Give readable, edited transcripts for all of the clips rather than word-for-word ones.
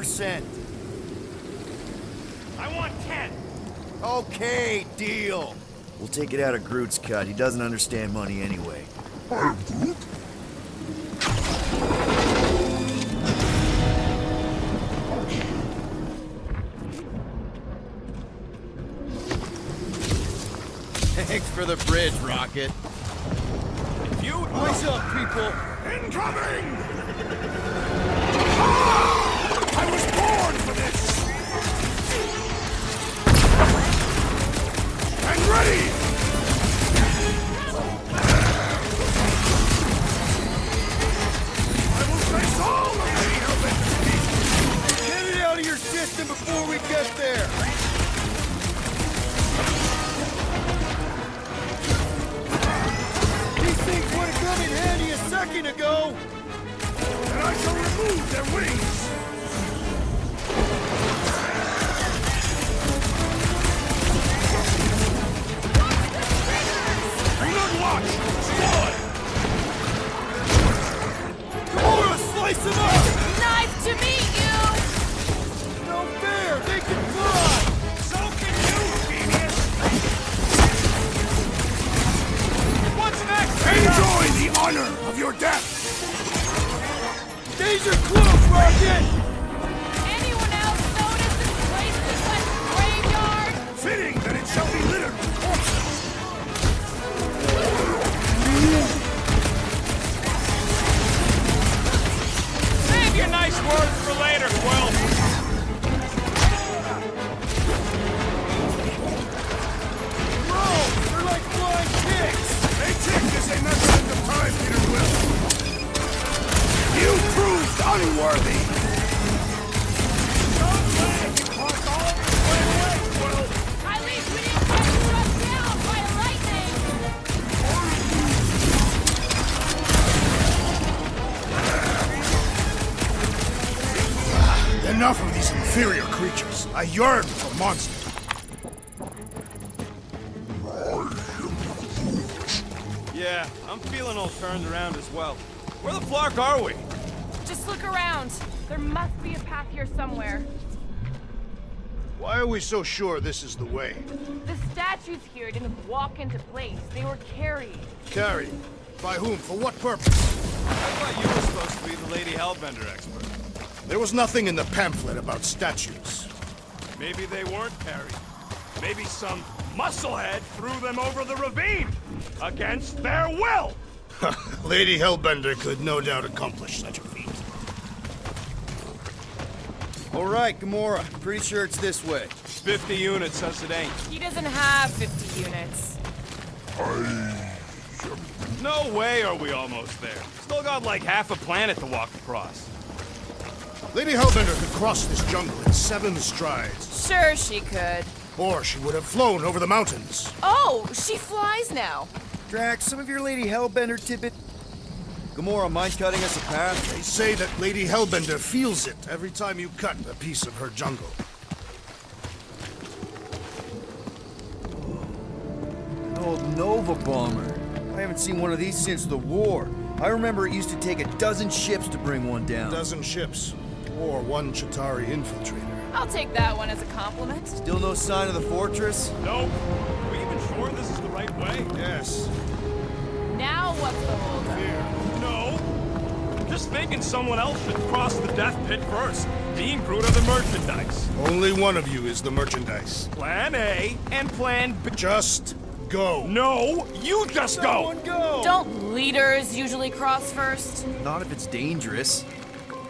10%. I want 10. Okay, deal. We'll take it out of Groot's cut. He doesn't understand money anyway. Thanks for the bridge, Rocket. If you... What's up, people? Incoming! Ah! I was born for this! And ready! I will face all of the Hellbenders! Get it out of your system before we get there! These things would have come in handy a second ago! And I shall remove their wings! Do not watch! Spawn! Gamora, slice him up! Nice to meet you! No fair! They can fly! So can you, genius! What's next? Enjoy the honor of your death! Danger close, Rocket! Anyone else notice this place looks like a graveyard? Fitting that it shall be littered with corpses! Save your nice words for later, Quill! Bro, they're like flying pigs! They tick this ain't nothing end of time, Peter Quill! You proved unworthy! At least we didn't get struck down by lightning! Enough of these inferior creatures. I yearn for monsters. Yeah, I'm feeling all turned around as well. Where the flark are we? Just look around. There must be a path here somewhere. Why are we so sure this is the way? The statues here didn't walk into place. They were carried. Carried? By whom? For what purpose? I thought you were supposed to be the Lady Hellbender expert. There was nothing in the pamphlet about statues. Maybe they weren't carried. Maybe some musclehead threw them over the ravine! Against their will! Lady Hellbender could no doubt accomplish such a feat. All right, Gamora. Pretty sure it's this way. 50 units says it ain't. He doesn't have 50 units. No way are we almost there. Still got like half a planet to walk across. Lady Hellbender could cross this jungle in 7 strides. Sure she could. Or she would have flown over the mountains. Oh, she flies now. Drax, some of your Lady Hellbender tidbit. Gamora, mind cutting us a path? They say that Lady Hellbender feels it every time you cut a piece of her jungle. An old Nova bomber. I haven't seen one of these since the war. I remember it used to take a dozen ships to bring one down. A dozen ships. Or 1 Chitauri infiltrator. I'll take that one as a compliment. Still no sign of the fortress? Nope. Are we even sure this is the right way? Yes. Now what's the holdup? Here. No. Just thinking someone else should cross the death pit first. Me and Groot are the merchandise. Only one of you is the merchandise. Plan A and Plan B. Just go. No, you just go. Someone go! Don't leaders usually cross first? Not if it's dangerous.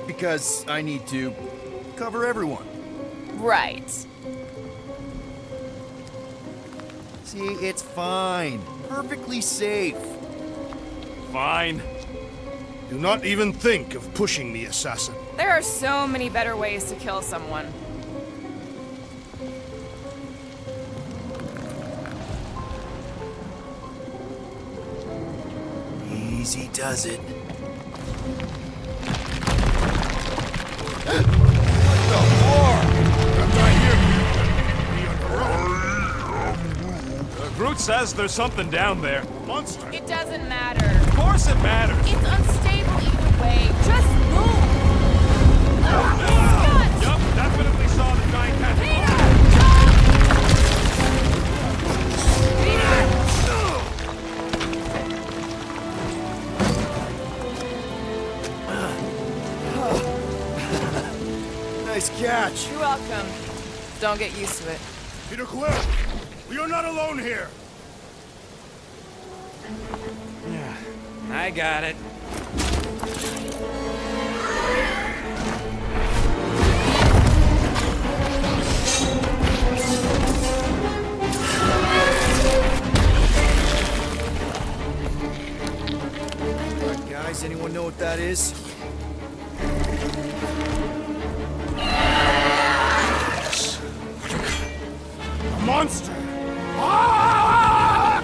Because I need to cover everyone. Right. See, it's fine. Perfectly safe. Fine. Do not even think of pushing the assassin. There are so many better ways to kill someone. Easy does it. Groot says there's something down there. Monster. It doesn't matter. Of course it matters. It's unstable either way. Just move! Scott! Yup, definitely saw the giant cat. Nice catch. You're welcome. Don't get used to it. Peter Quill, we are not alone here. I got it. All right, guys, anyone know what that is? A monster! Ah!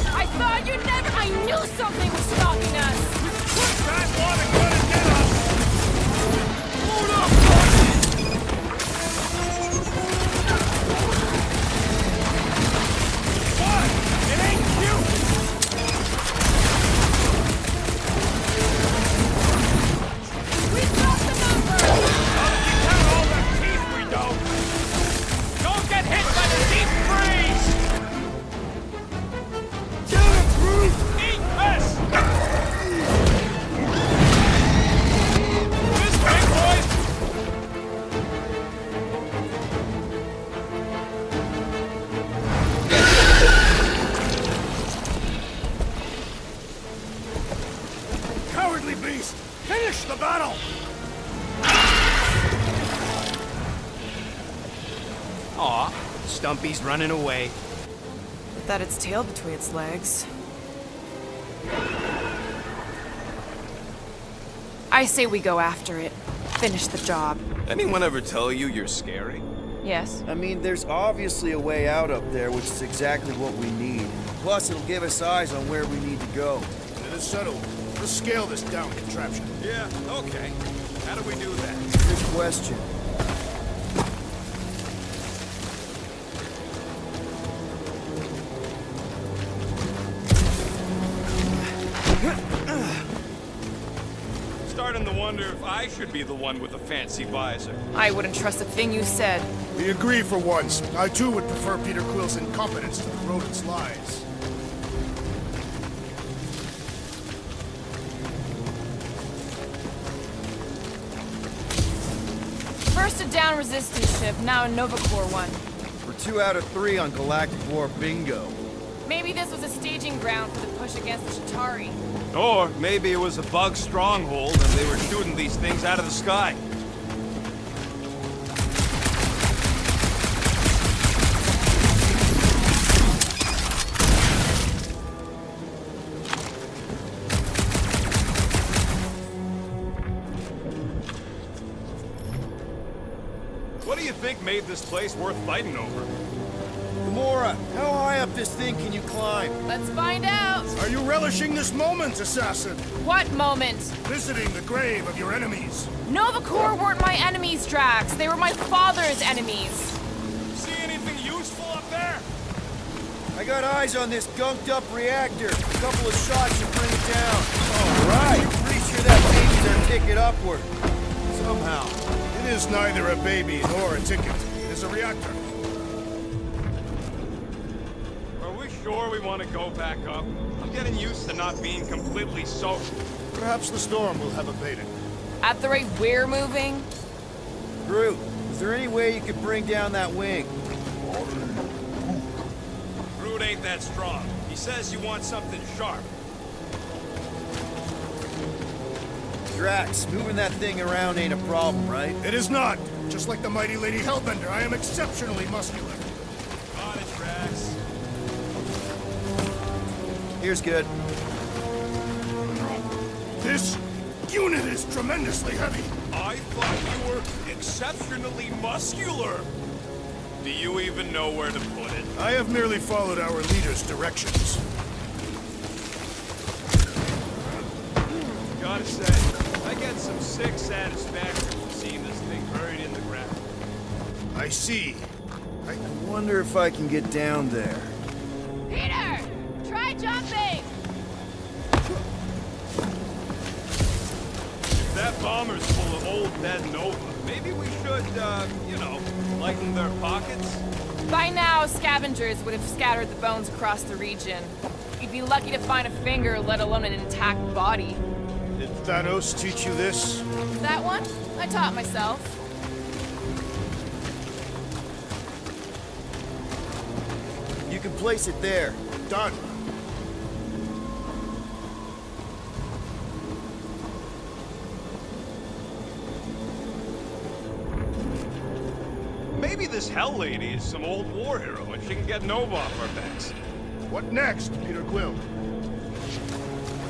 I thought you'd never. I knew something was stalking us. That water gonna get us! Hold up! What? It ain't cute! We've got the number. You count all the teeth we don't! Don't get hit by the deep freeze! Eat this! This way, boys! Cowardly beast! Finish the battle! Aw, Stumpy's running away. That its tail between its legs. I say we go after it. Finish the job. Anyone ever tell you you're scary? Yes. I mean, there's obviously a way out up there, which is exactly what we need. Plus, it'll give us eyes on where we need to go. It is settled. Let's scale this down contraption. Yeah, okay. How do we do that? Good question. Starting to wonder if I should be the one with the fancy visor. I wouldn't trust a thing you said. We agree for once. I too would prefer Peter Quill's incompetence to the rodent's lies. First a down resistance ship, now a Nova Corps one. We're 2 out of 3 on Galactic War bingo. Maybe this was a staging ground for the push against the Chitauri. Or maybe it was a bug stronghold and they were shooting these things out of the sky. What do you think made this place worth fighting over? Gamora, how high up this thing can you climb? Let's find out. Are you relishing this moment, assassin? What moment? Visiting the grave of your enemies. Nova Corps weren't my enemies, Drax. They were my father's enemies. See anything useful up there? I got eyes on this gunked up reactor. A couple of shots should bring it down. All right. Pretty sure that baby's our ticket upward. Somehow. It is neither a baby nor a ticket. It is a reactor. Are we sure we want to go back up? I'm getting used to not being completely soaked. Perhaps the storm will have abated. At the rate we're moving, Groot, is there any way you could bring down that wing? Groot ain't that strong. He says you want something sharp. Drax, moving that thing around ain't a problem, right? It is not. Just like the mighty Lady Hellbender, I am exceptionally muscular. Got it, Drax. Here's good. This unit is tremendously heavy. I thought you were exceptionally muscular. Do you even know where to put it? I have merely followed our leader's directions. Gotta say, I get some sick satisfaction from seeing this thing buried in the ground. I see. I wonder if I can get down there. Peter! Try jumping! If that bomber's full of old dead Nova, maybe we should, you know, lighten their pockets? By now, scavengers would have scattered the bones across the region. You'd be lucky to find a finger, let alone an intact body. Did Thanos teach you this? That one? I taught myself. You can place it there. Done. Maybe this Hell Lady is some old war hero and she can get Nova off our backs. What next, Peter Quill?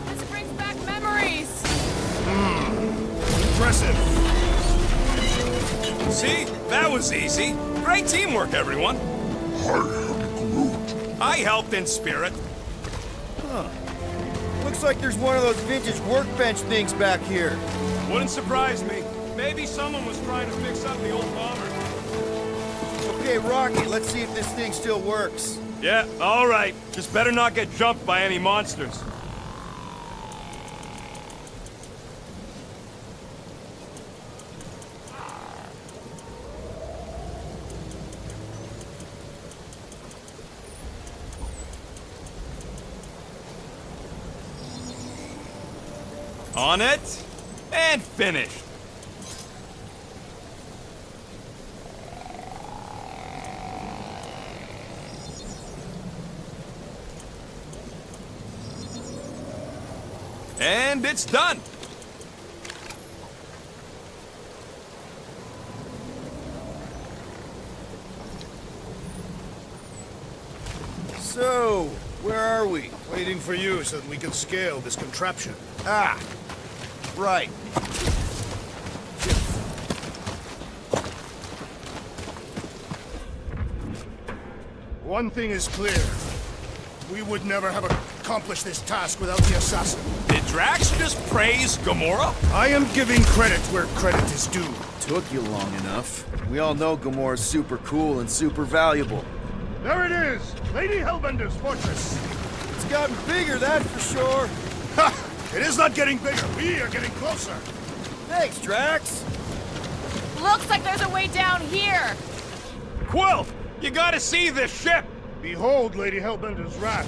This brings back memories. Impressive. See? That was easy. Great teamwork, everyone. I helped in spirit. Looks like there's one of those vintage workbench things back here. Wouldn't surprise me. Maybe someone was trying to fix up the old bomber. Okay, Rocky, let's see if this thing still works. Yeah, all right. Just better not get jumped by any monsters. On it, and finished. And it's done. So, where are we? Waiting for you so that we can scale this contraption. Ah, right. One thing is clear. We would never have accomplished this task without the assassin. Did Drax just praise Gamora? I am giving credit where credit is due. Took you long enough. We all know Gamora's super cool and super valuable. There it is! Lady Hellbender's fortress! It's gotten bigger, that's for sure. Ha! It is not getting bigger. We are getting closer. Thanks, Drax. Looks like there's a way down here. Quill, you gotta see this ship. Behold Lady Hellbender's wrath.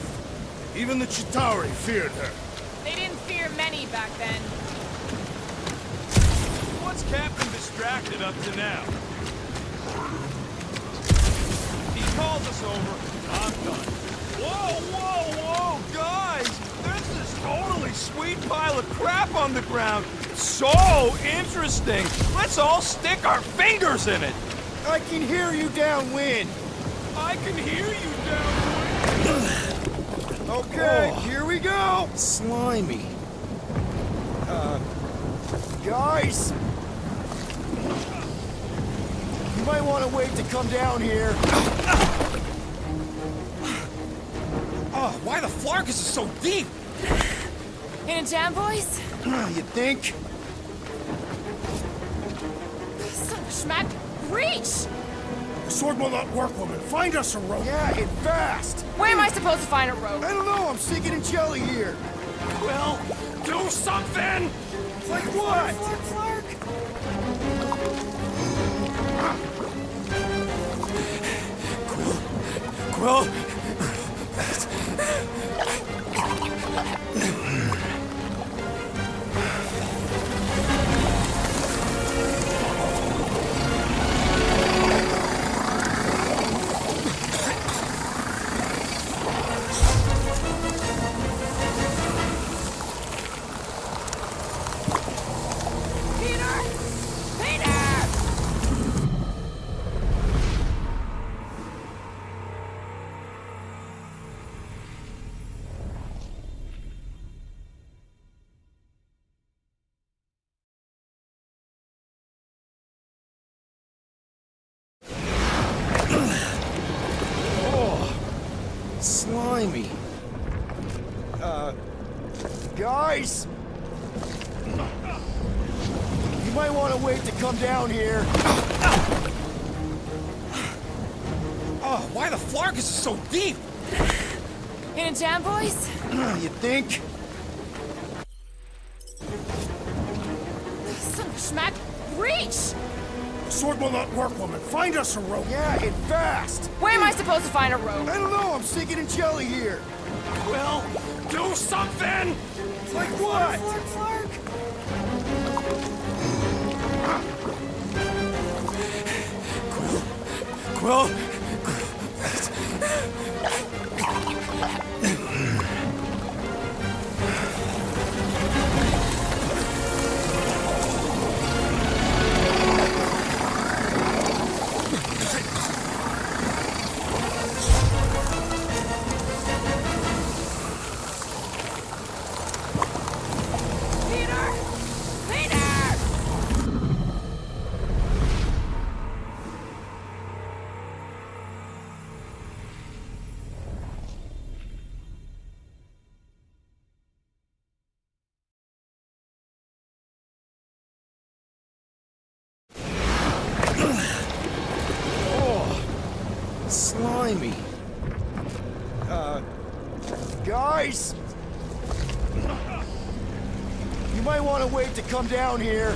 Even the Chitauri feared her. They didn't fear many back then. What's Captain Distracted up to now? He calls us over. I'm done. Whoa, whoa, whoa, guys! There's this totally sweet pile of crap on the ground. So interesting. Let's all stick our fingers in it. I can hear you downwind. I can hear you downwind. Okay, here we go. Slimy. Guys. You might want to wait to come down here. Oh, why the Flarkus is so deep? In a jam, boys? You think? Son of a schmack. Reach! The sword will not work, woman. Find us a rope. Yeah, and fast. Where am I supposed to find a rope? I don't know, I'm sinking in jelly here. Well, do something! Like what? Quill? Peter! Peter! Slimy. Guys? You might want to wait to come down here. Oh, why the flark is it so deep? In a jam, boys? You think? Son of a schmack, reach! Sword will not work, woman. Find us a rope. Yeah, and fast. Where am I supposed to find a rope? I don't know, I'm sinking in jelly here. Well, do something! Like what? Flark. Quill? Peter! Peter! Slimy. Guys? You might want to wait to come down here.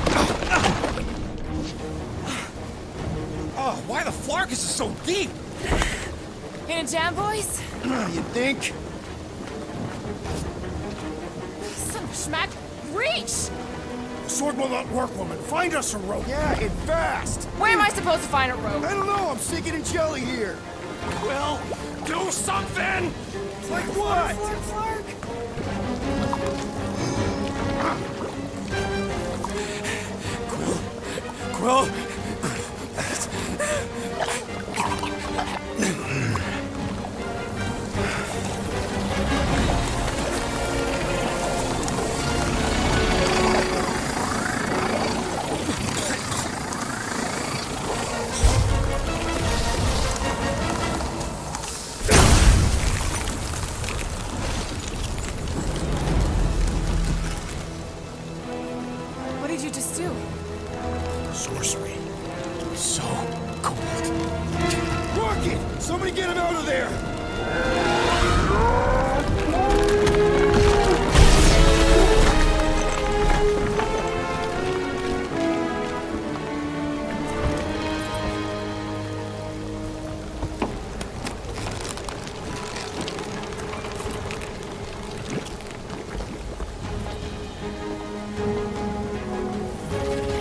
Oh, why the flark is it so deep? In a jam, boys? You think? Son of a schmack, reach! Sword will not work, woman. Find us a rope. Yeah, and fast. Where am I supposed to find a rope? I don't know, I'm sinking in jelly here. Quill, do something! Like what? Flark. Quill? What did you just do? Sorcery. So cold. Rocket! Somebody get him out of there!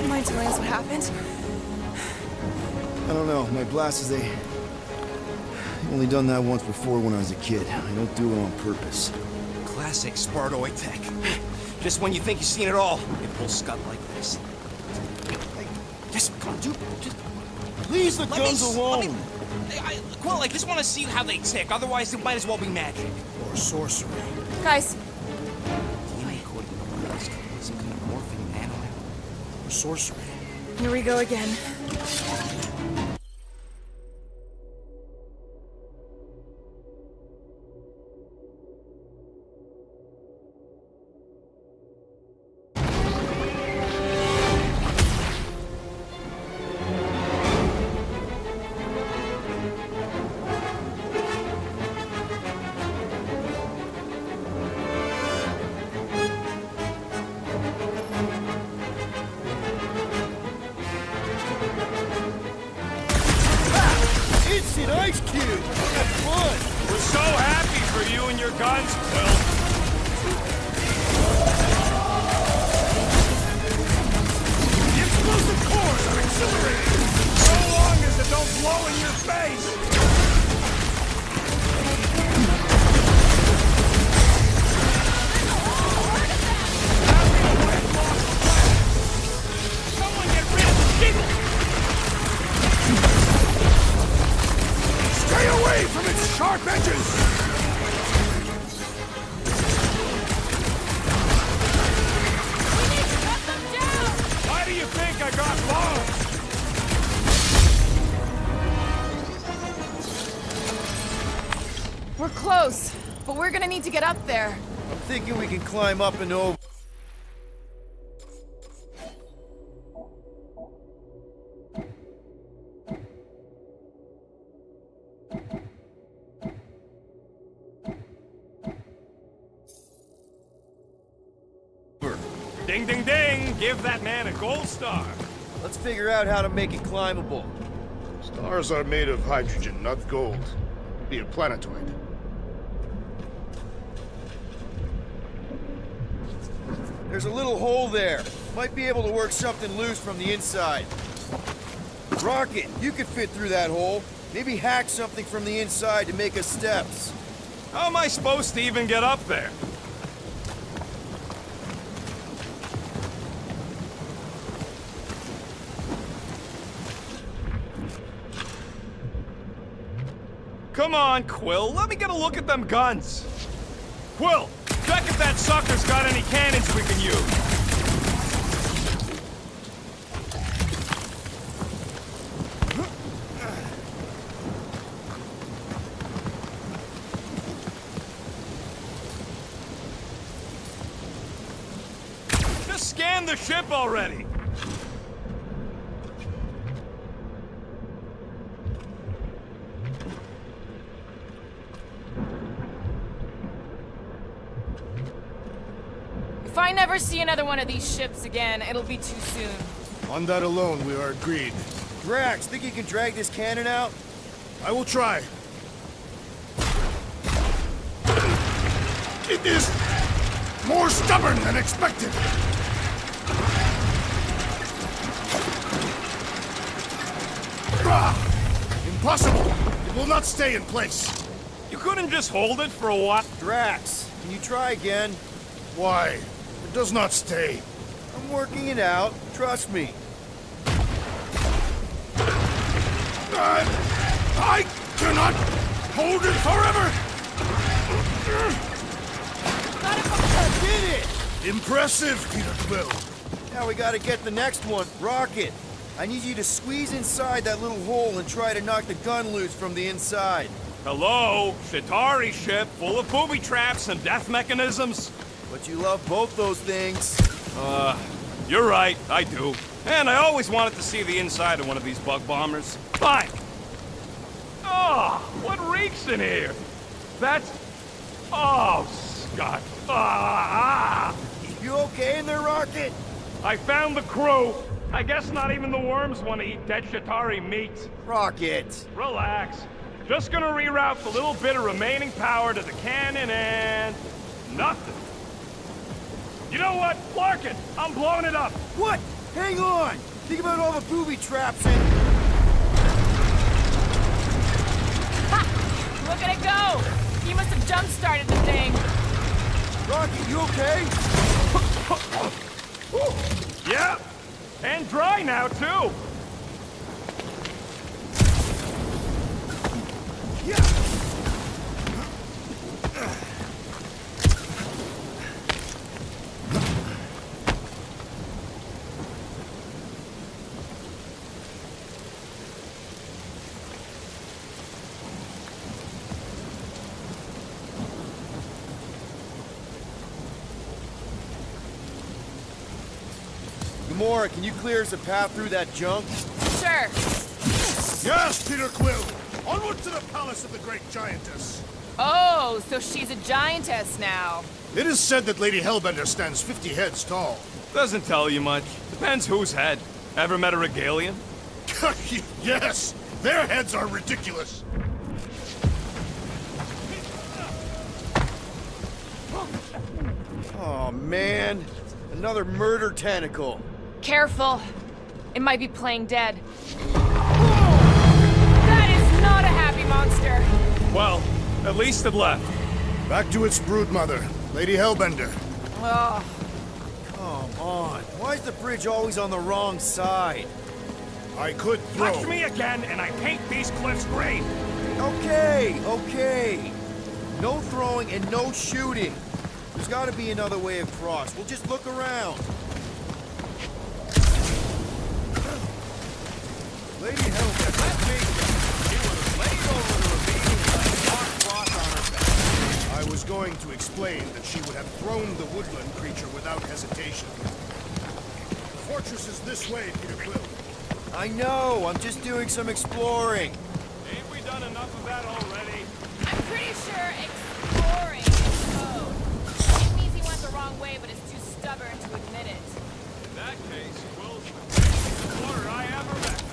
Mind telling us what happened? I don't know, my blasters, they... I've only done that once before when I was a kid. I don't do it on purpose. Classic Spartoid tech. Just when you think you've seen it all, they pull scud like this. Hey, just come on, dude. Just Leave the guns alone! Quill, I just want to see how they tick. Otherwise, it might as well be magic. Or sorcery. Guys, DNA coding numbers. Some kind of morphing nano. Or sorcery. here we go again. Instant ice cube! That's fun! We're so happy for you and your guns, Quill. The explosive cores are exhilarating. So long as it don't blow in your face. Someone get rid of the giggle. Stay away from its sharp edges! Why do you think I got bombs? We're close, but we're gonna need to get up there. I'm thinking we can climb up and over. Ding, ding, ding! Give that man a gold star. Let's figure out how to make it climbable. Stars are made of hydrogen, not gold. Be a planetoid. There's a little hole there. Might be able to work something loose from the inside. Rocket, you could fit through that hole. Maybe hack something from the inside to make us steps. How am I supposed to even get up there? Come on, Quill, let me get a look at them guns. Quill, check if that sucker's got any cannons we can use. Just scan the ship already. If I never see another one of these ships again, it'll be too soon. On that alone, we are agreed. Drax, think you can drag this cannon out? I will try. It is more stubborn than expected. Impossible! It will not stay in place. You couldn't just hold it for a while? Drax, can you try again? Why? It does not stay. I'm working it out. Trust me. I cannot hold it forever! I did it! Impressive, Peter Quill. Now we gotta get the next one. Rocket, I need you to squeeze inside that little hole and try to knock the gun loose from the inside. Hello? Shatari ship full of booby traps and death mechanisms? But you love both those things. You're right, I do. And I always wanted to see the inside of one of these bug bombers. Fine! Oh, what reeks in here? That's... Oh, Scott. Ah! You okay in there, Rocket? I found the crew. I guess not even the worms want to eat dead Shatari meat. Rocket. Relax. Just gonna reroute the little bit of remaining power to the cannon and... nothing. You know what? Clark it! I'm blowing it up! What? Hang on! Think about all the booby traps and... Ha! Look at it go! He must have jump-started the thing. Rocket, you okay? Yeah! And dry now, too! Gamora, can you clear us a path through that junk? Sure. Yes, Peter Quill! Onward to the palace of the great giantess! Oh, so she's a giantess now. It is said that Lady Hellbender stands 50 heads tall. Doesn't tell you much. Depends whose head. Ever met a regalian? Yes! Their heads are ridiculous! Oh, man. Another murder tentacle. Careful. It might be playing dead. That is not a happy monster. Well, at least it left. Back to its broodmother, Lady Hellbender. Oh, Come on. Why is the bridge always on the wrong side? I could throw. Touch me again, and I paint these cliffs green. Okay, okay. No throwing and no shooting. There's gotta be another way across. We'll just look around. Lady Hellcat, that big she would have laid over the ravine and let a dark cross on her back. I was going to explain that she would have thrown the woodland creature without hesitation. The fortress is this way, Peter Quill. I know, I'm just doing some exploring. Ain't we done enough of that already? I'm pretty sure exploring is code. It means he went the wrong way, but is too stubborn stubborn to admit it. In that case, Will's the greatest supporter I ever met.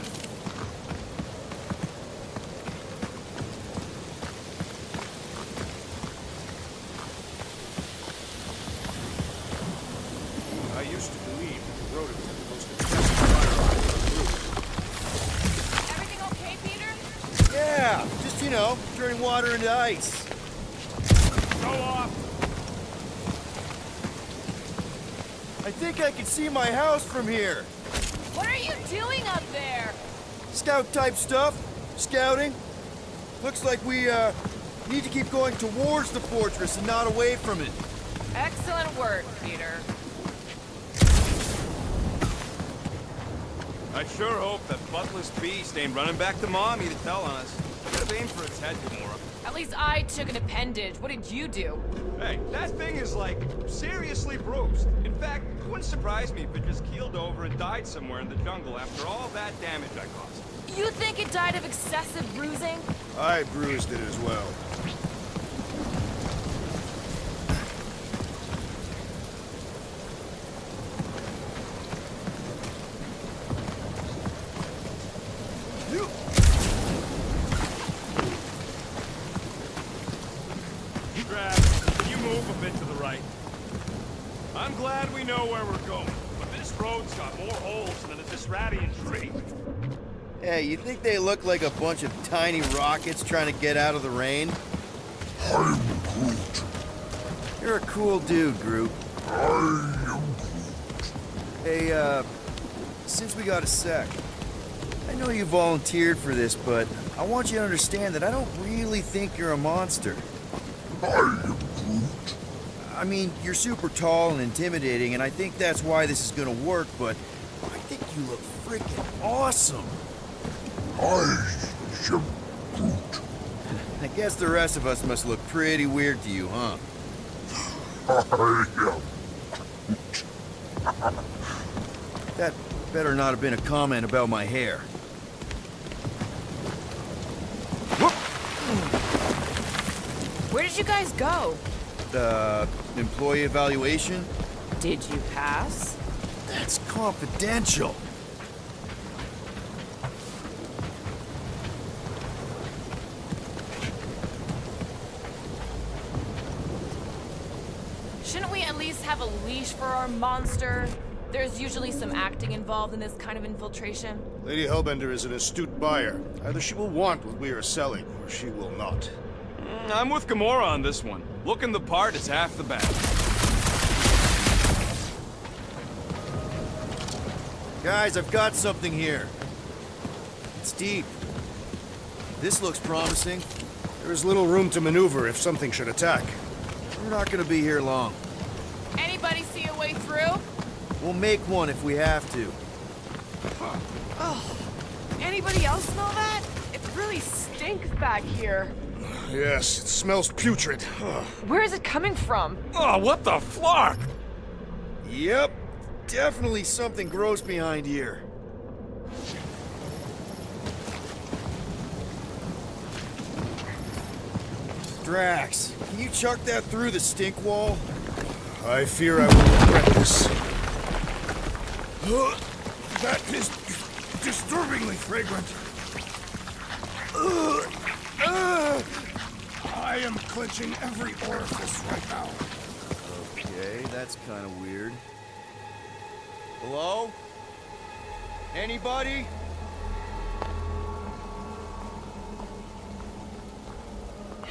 I used to believe that the rodents were the most intense firearm in the group. Everything okay, Peter? Yeah, just, you know, turning water into ice. Go off. I think I can see my house from here. What are you doing up there? Scout-type stuff. Scouting. Looks like we, need to keep going towards the fortress and not away from it. Excellent work, Peter. I sure hope that buttless beast ain't running back to Mommy to tell on us. Could have aimed for its head, Gamora. At least I took an appendage. What did you do? Hey, that thing is, like, seriously bruised. In fact, it wouldn't surprise me if it just keeled over and died somewhere in the jungle after all that damage I caused. You think it died of excessive bruising? I bruised it as well. Can you move a bit to the right? I'm glad we know where we're going, but this road's got more holes than a Disradian tree. Hey, you think they look like a bunch of tiny rockets trying to get out of the rain? I'm Groot. You're a cool dude, Groot. I am Groot. Hey, since we got a sec, I know you volunteered for this, but I want you to understand that I don't really think you're a monster. I am Groot. I mean, you're super tall and intimidating, and I think that's why this is gonna work, but I think you look freaking awesome. I am Groot. I guess the rest of us must look pretty weird to you, huh? I am Groot. That better not have been a comment about my hair. Where did you guys go? Employee evaluation? Did you pass? That's confidential. Shouldn't we at least have a leash for our monster? There's usually some acting involved in this kind of infiltration. Lady Hellbender is an astute buyer. Either she will want what we are selling, or she will not. I'm with Gamora on this one. Looking the part is half the battle. Guys, I've got something here. It's deep. This looks promising. There is little room to maneuver if something should attack. We're not gonna be here long. Anybody see a way through? We'll make one if we have to. Oh, anybody else smell that? It really stinks back here. Yes, it smells putrid. Where is it coming from? Oh, what the flark? Yep, definitely something gross behind here. Drax, can you chuck that through the stink wall? I fear I will regret this. That is disturbingly fragrant. I am clenching every orifice right now. Okay, that's kind of weird. Hello? Anybody?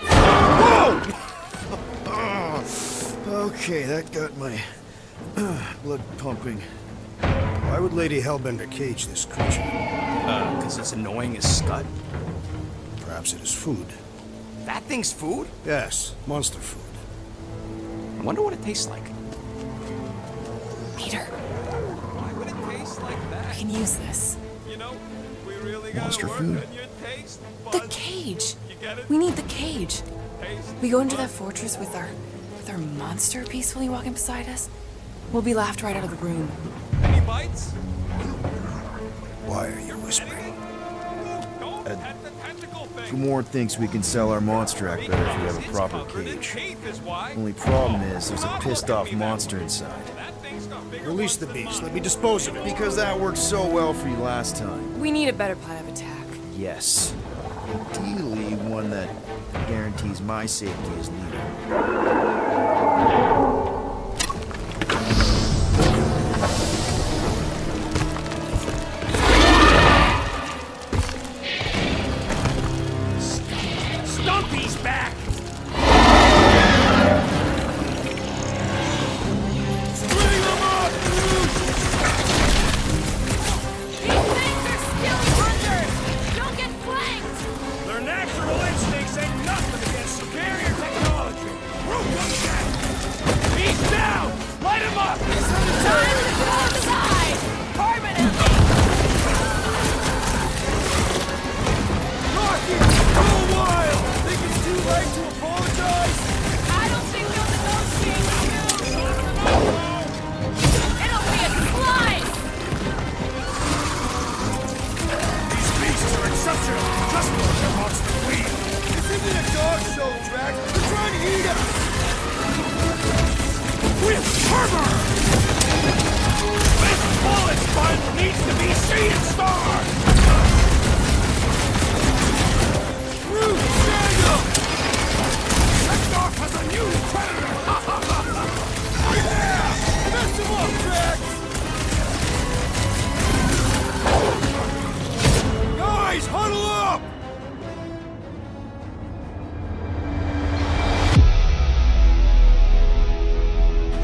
Whoa! Okay, that got my blood pumping. Why would Lady Hellbender cage this creature? Because it's annoying as scud. Perhaps it is food. That thing's food? Yes, monster food. I wonder what it tastes like. Peter, Why would it taste like that? we can use this. You know, we really gotta Monster work food. on your taste The buds. cage. You get it? We need the cage. Taste We go into that buds. fortress with our monster peacefully walking beside us. We'll be laughed right out of the room. Any bites? Why are you whispering? Don't pet the tentacle thing. Gamora thinks we can sell our monster act better if we have a It's proper covered in cage. teeth is why. Only problem is Do there's a not pissed look at off me that monster way. inside. That thing's got Release the beast. Let me dispose of it. Because that worked so well for you last time. We need a better plan of attack. Yes. Ideally, one that guarantees my safety as leader. Stumpy's back! Bring them up! These things are still hunters! Don't get flanked! Their natural instincts ain't nothing against superior technology. Root them down! He's down! Light him up! Time to go outside! Permanently! Rocky! Go wild! Think it's too late to apologize? I don't think they'll negotiate soon! It'll be a slice! These beasts are exceptional. Just like the monster queen. This isn't a dog show, Drax. They're trying to eat us! With armor! This bullet sponge needs to be seeing star! Root, stand up! Seknarf has a new predator! Yeah! Mess him up, Drax! Guys, huddle up!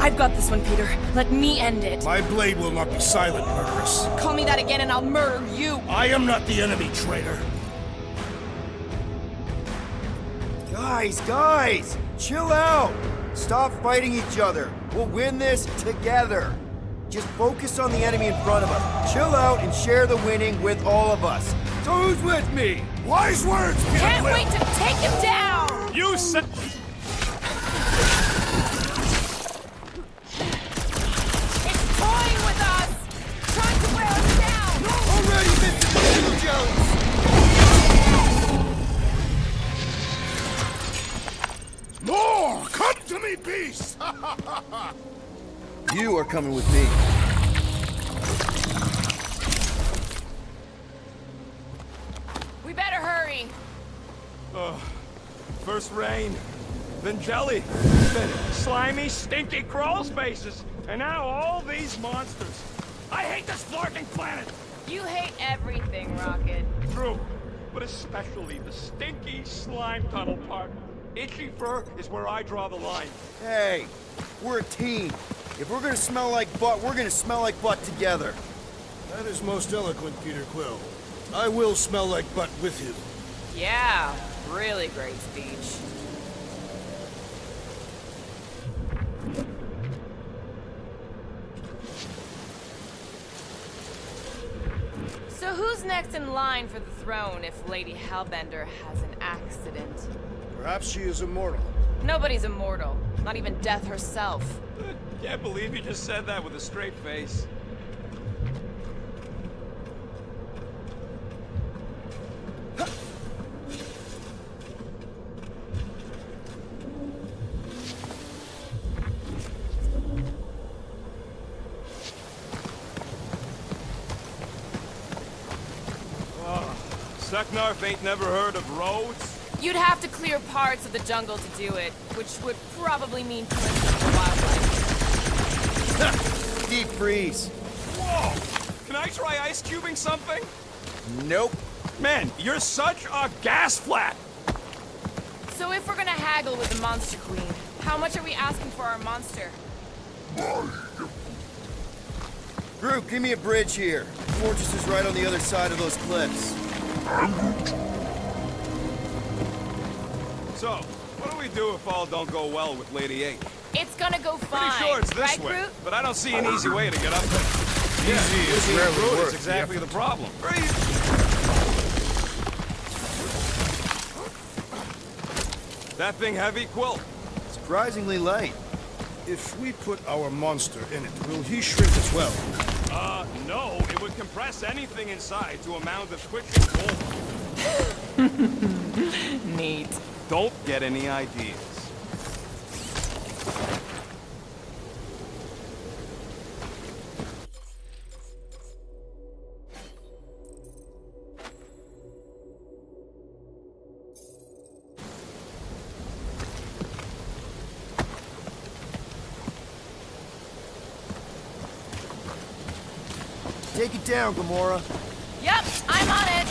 I've got this one, Peter. Let me end it. My blade will not be silent, murderess. Call me that again and I'll murder you. I am not the enemy, traitor. Guys, chill out. Stop fighting each other. We'll win this together. Just focus on the enemy in front of us. Chill out and share the winning with all of us. So who's with me? Wise words, Peter Can't Quill. wait to take him down! You said... It's toying with us! Trying to wear us down! Already, Mr. Jones. More! Come to me, beast! You are coming with me. We better hurry! First rain, then jelly, then slimy, stinky crawl spaces, and now all these monsters. I hate this flarking planet! You hate everything, Rocket. True, but especially the stinky slime tunnel part. Itchy fur is where I draw the line. Hey, we're a team. If we're gonna smell like butt, we're gonna smell like butt together. That is most eloquent, Peter Quill. I will smell like butt with you. Yeah, really great speech. So who's next in line for the throne if Lady Hellbender has an accident? Perhaps she is immortal. Nobody's immortal, not even death herself. Can't believe you just said that with a straight face. Seknarf ain't never heard of roads? You'd have to clear parts of the jungle to do it, which would probably mean killing some of the wildlife. Deep freeze. Whoa! Can I try ice cubing something? Nope. Man, you're such a gas flat! So if we're gonna haggle with the Monster Queen, how much are we asking for our monster? Group, give me a bridge here. The fortress is right on the other side of those cliffs. So, what do we do if all don't go well with Lady H? It's gonna go Pretty fine, sure it's this right, way, Groot? but I don't see an easy way to get up there. Easy is and rarely Groot worth is the exactly the effort. problem. Breathe. That thing heavy, Quill? Surprisingly light. If we put our monster in it, will he shrink as well? No. It would compress anything inside to a mound of twitching gold. Neat. Don't get any ideas. Take it down, Gamora. Yep, I'm on it.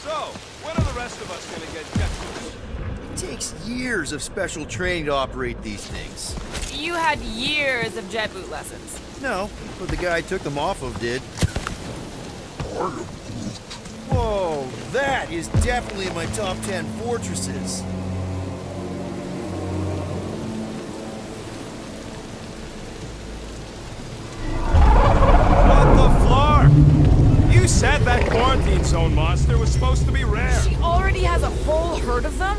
So, when are the rest of us gonna get jet boots? It takes years of special training to operate these things. You had years of jet boot lessons. No, but the guy I took them off of did. I am Whoa, that is definitely in my top 10 fortresses. What the flark? You said that quarantine zone monster was supposed to be rare. She already has a whole herd of them?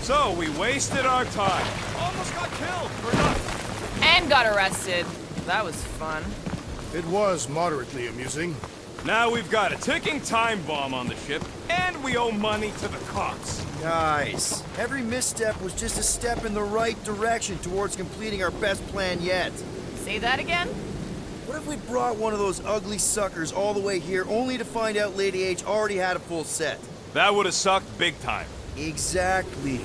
So we wasted our time. Almost got killed for nothing. And got arrested. That was fun. It was moderately amusing. Now we've got a ticking time bomb on the ship, and we owe money to the cops. Guys, every misstep was just a step in the right direction towards completing our best plan yet. Say that again? What if we brought one of those ugly suckers all the way here only to find out Lady H already had a full set? That would have sucked big time. Exactly.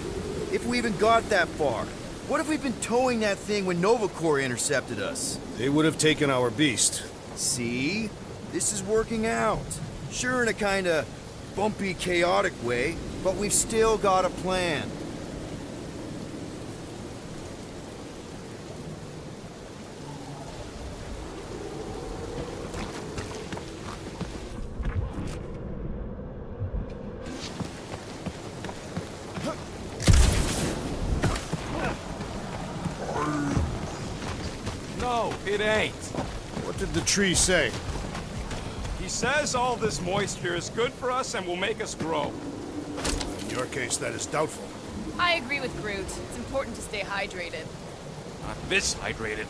If we even got that far. What if we'd been towing that thing when Nova Corps intercepted us? They would have taken our beast. See? This is working out. Sure, in a kinda bumpy, chaotic way, but we've still got a plan. No, it ain't. What did the tree say? He says all this moisture is good for us and will make us grow. In your case, that is doubtful. I agree with Groot. It's important to stay hydrated. Not this hydrated.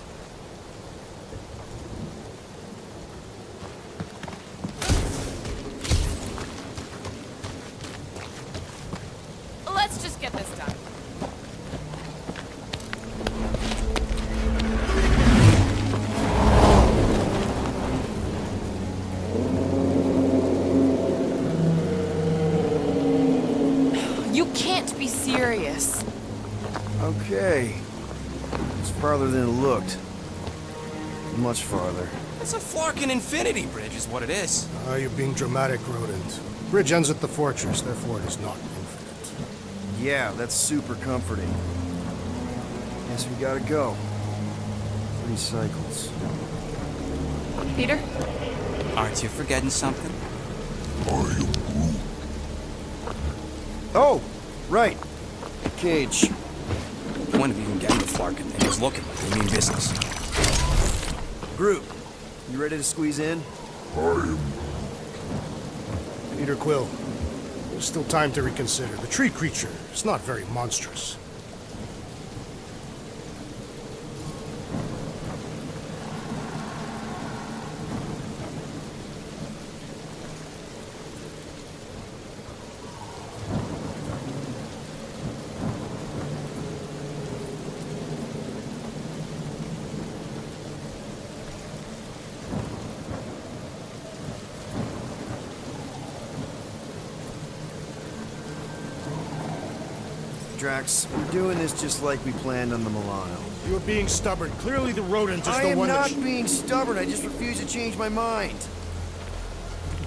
Let's just get this done. You can't be serious. Okay. It's farther than it looked. Much farther. It's a flarkin' infinity bridge is what it is. You're being dramatic, Rodent. Bridge ends at the fortress, therefore it is not infinite. Yeah, that's super comforting. Guess we gotta go. 3 cycles. Peter? Aren't you forgetting something? Oh, right. Cage. When have you been getting the flarkin' thing is looking like we mean business. Groot, you ready to squeeze in? Peter Quill, there's still time to reconsider. The tree creature is not very monstrous. Drax, we're doing this just like we planned on the Milano. You're being stubborn. Clearly the rodent is I the am one not that... being stubborn, I just refuse to change my mind.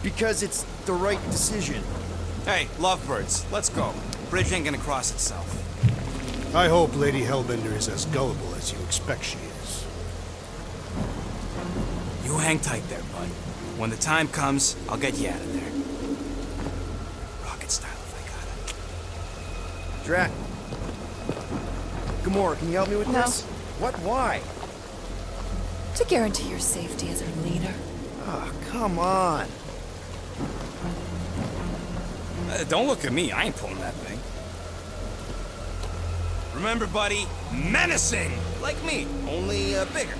Because it's the right decision. Hey, lovebirds, let's go. Bridge ain't gonna cross itself. I hope Lady Hellbender is as gullible as you expect she is. You hang tight there, bud. When the time comes, I'll get you out of there. Rocket style if I got it. Drax. Gamora, can you help me with No. this? What? Why? To guarantee your safety as our leader. Ah, come on. Don't look at me, I ain't pulling that thing. Remember, buddy, menacing! Like me, only bigger.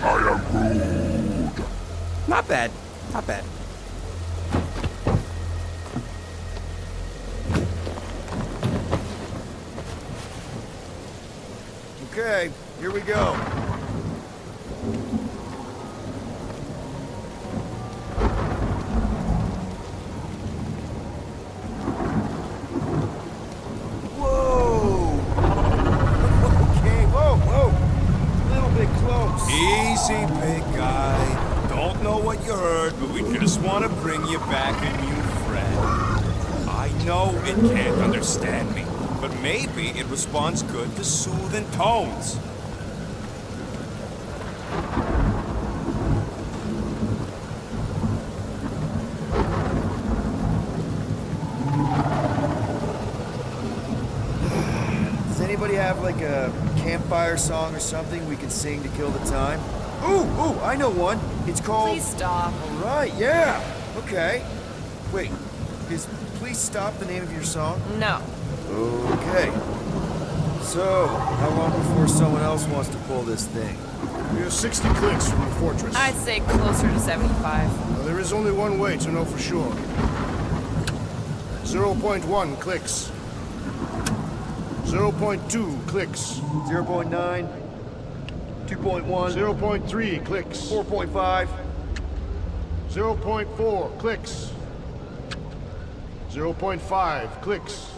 I am Groot. Not bad, not bad. Okay, here we go. Whoa! Okay, whoa! A little bit close. Easy, big guy. Don't know what you heard, but we just want to bring you back a new friend. I know it can't understand me, but maybe it responds good to soothing tones. Does anybody have like a campfire song or something we can sing to kill the time? Ooh, I know one. It's called... Please stop. All right, yeah. Okay. Wait, is Please Stop the name of your song? No. Okay. So, how long before someone else wants to pull this thing? We are 60 clicks from the fortress. I'd say closer to 75. Now, there is only one way to know for sure. 0.1 clicks. 0.2 clicks. 0.9, 2.1, 0.3 clicks. 4.5. 0.4 clicks. 0.5 clicks.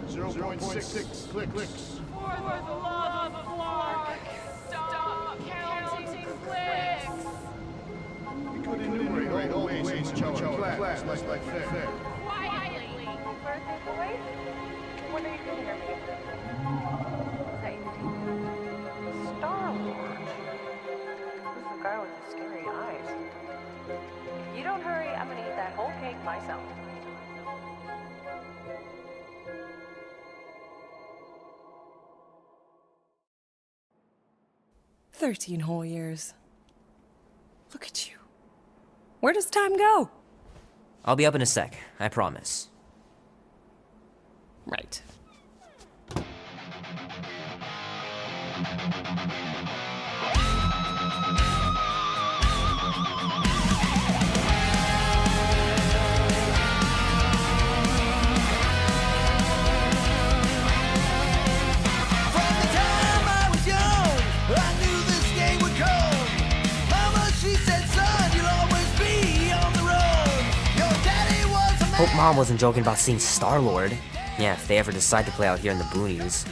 0.6 clicks. For the love of Clark, stop counting clicks. We could enumerate all ways in which our class must like fair. Quietly. Birthday boy? What are you doing here, babe? Say, Star-Lord. Who's the guy with the scary eyes? If you don't hurry, I'm gonna eat that whole cake myself. "13 whole years. Look at you. Where does time go?" I'll be up in a sec, I promise. Right. Hope Mom wasn't joking about seeing Star-Lord. Yeah, if they ever decide to play out here in the boonies.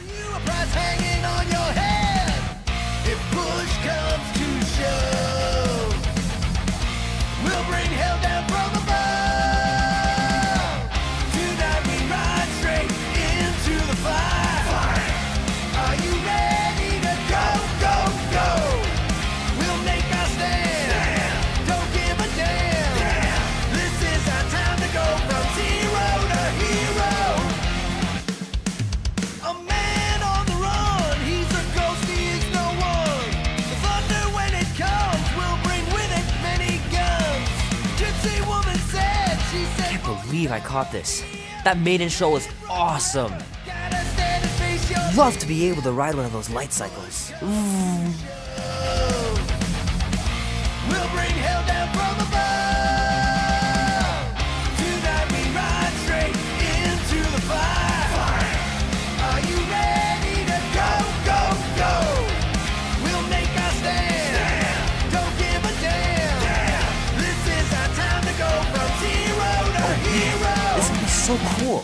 I caught this. That maiden show was awesome. Love to be able to ride one of those light cycles. Ooh. We'll bring hell down from above. Tonight we ride straight into the fire. Are you ready to go, go, go? We'll make our stand. Don't give a damn. This is our time to go from zero to hero. This would be so cool.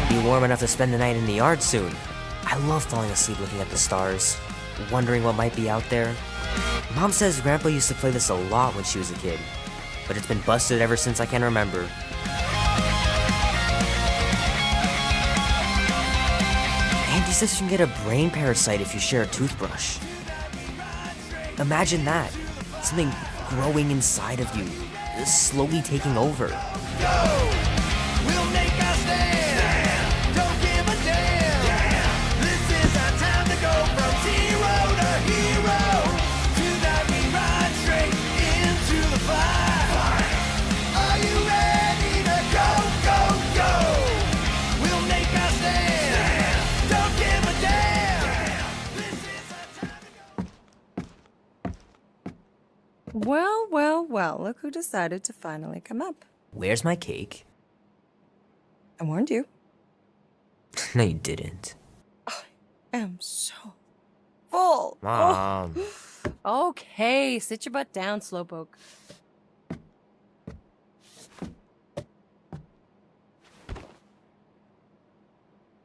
Be warm enough to spend the night in the yard soon. I love falling asleep looking at the stars, wondering what might be out there. Mom says Grandpa used to play this a lot when she was a kid, but it's been busted ever since I can remember. Auntie says you can get a brain parasite if you share a toothbrush. Imagine that. Something growing inside of you, slowly taking over. We'll make our stand. Don't give a damn. This is our time to go from zero to hero. Tonight we ride straight into the fire. Are you ready to go, go, go? We'll make our stand. Don't Well, well, well, look who decided to finally come up. Where's my cake? I warned you. No, you didn't. I am so full. Mom. Oh. Okay, sit your butt down, Slowpoke.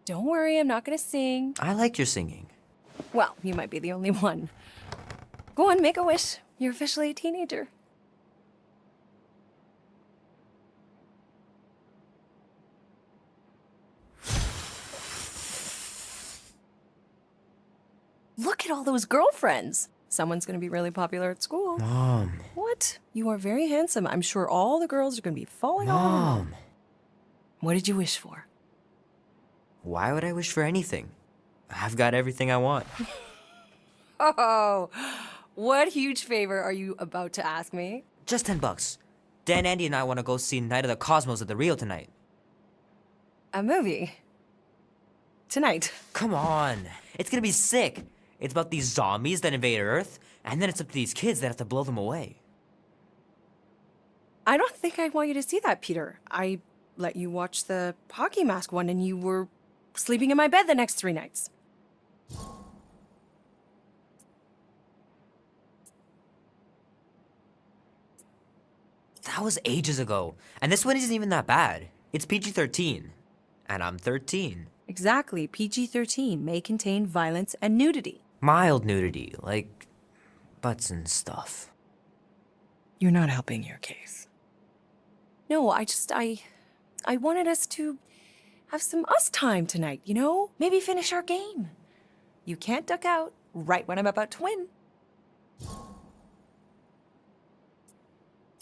Don't worry, I'm not gonna sing. I like your singing. Well, you might be the only one. Go on, make a wish. You're officially a teenager. Look at all those girlfriends. Someone's gonna be really popular at school. Mom. What? You are very handsome. I'm sure all the girls are gonna be falling on you. Mom. What did you wish for? Why would I wish for anything? I've got everything I want. Oh, what huge favor are you about to ask me? Just $10. Dan, Andy, and I want to go see Night of the Cosmos at the Rio tonight. A movie? Tonight? Come on. It's gonna be sick. It's about these zombies that invade Earth, and then it's up to these kids that have to blow them away. I don't think I want you to see that, Peter. I let you watch the hockey mask one and you were sleeping in my bed the next 3 nights. That was ages ago. And this one isn't even that bad. It's PG-13. And I'm 13. Exactly. PG-13 may contain violence and nudity. Mild nudity, like butts and stuff. You're not helping your case. No, I wanted us to have some us time tonight, you know? Maybe finish our game. You can't duck out right when I'm about to win.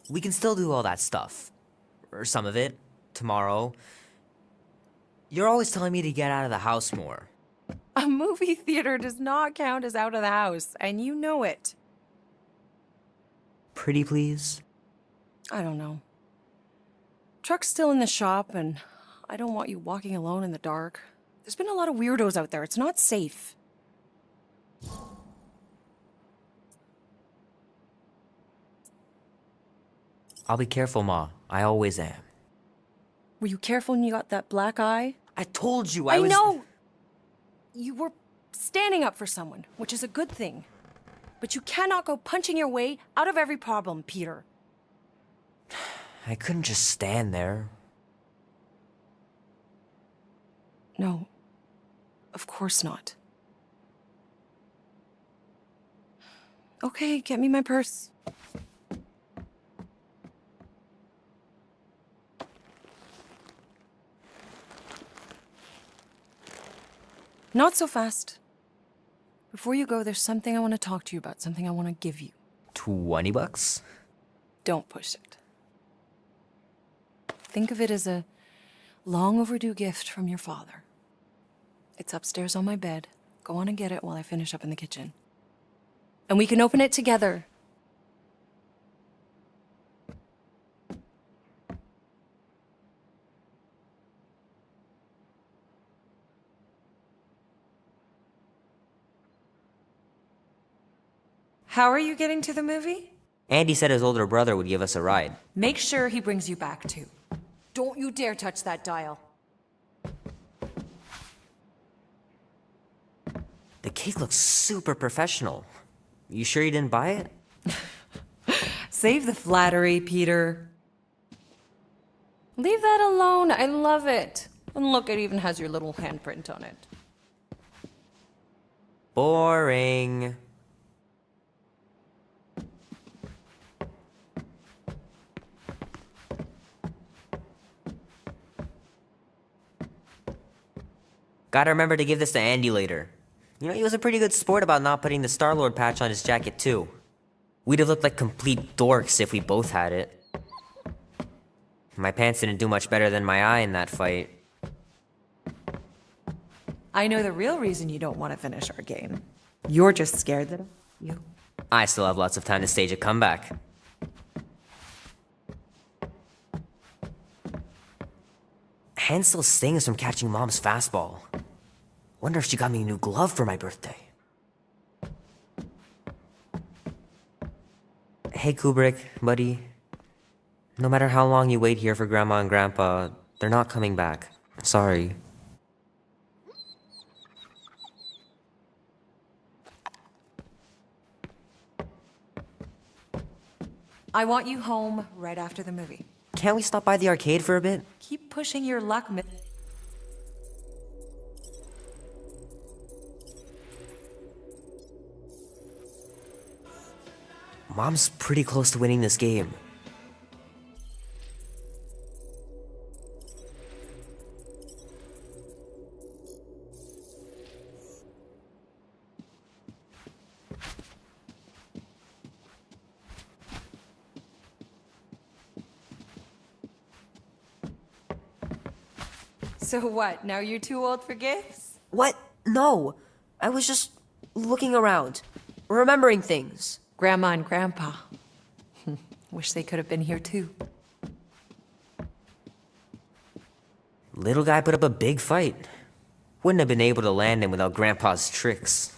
We can still do all that stuff. Or some of it. Tomorrow. You're always telling me to get out of the house more. A movie theater does not count as out of the house, and you know it. Pretty please? I don't know. Truck's still in the shop, and I don't want you walking alone in the dark. There's been a lot of weirdos out there. It's not safe. I'll be careful, Ma. I always am. Were you careful when you got that black eye? I told you I was... know! You were standing up for someone, which is a good thing. But you cannot go punching your way out of every problem, Peter. I couldn't just stand there. No. Of course not. Okay, get me my purse. Not so fast. Before you go, there's something I want to talk to you about, something I want to give you. $20? Don't push it. Think of it as a long overdue gift from your father. It's upstairs on my bed. Go on and get it while I finish up in the kitchen. And we can open it together. How are you getting to the movie? Andy said his older brother would give us a ride. Make sure he brings you back, too. Don't you dare touch that dial. The cake looks super professional. You sure you didn't buy it? Save the flattery, Peter. Leave that alone. I love it. And look, it even has your little handprint on it. Boring. Gotta remember to give this to Andy later. You know, he was a pretty good sport about not putting the Star-Lord patch on his jacket, too. We'd have looked like complete dorks if we both had it. My pants didn't do much better than my eye in that fight. I know the real reason you don't want to finish our game. You're just scared that you... I still have lots of time to stage a comeback. Hand still stings from catching Mom's fastball. Wonder if she got me a new glove for my birthday. Hey Kubrick, buddy. No matter how long you wait here for Grandma and Grandpa, they're not coming back. Sorry. I want you home right after the movie. Can't we stop by the arcade for a bit? Keep pushing your luck, Mom's pretty close to winning this game. So what, now you're too old for gifts? What? No. I was just looking around, remembering things. Grandma and Grandpa. Wish they could have been here too. Little guy put up a big fight. Wouldn't have been able to land him without Grandpa's tricks.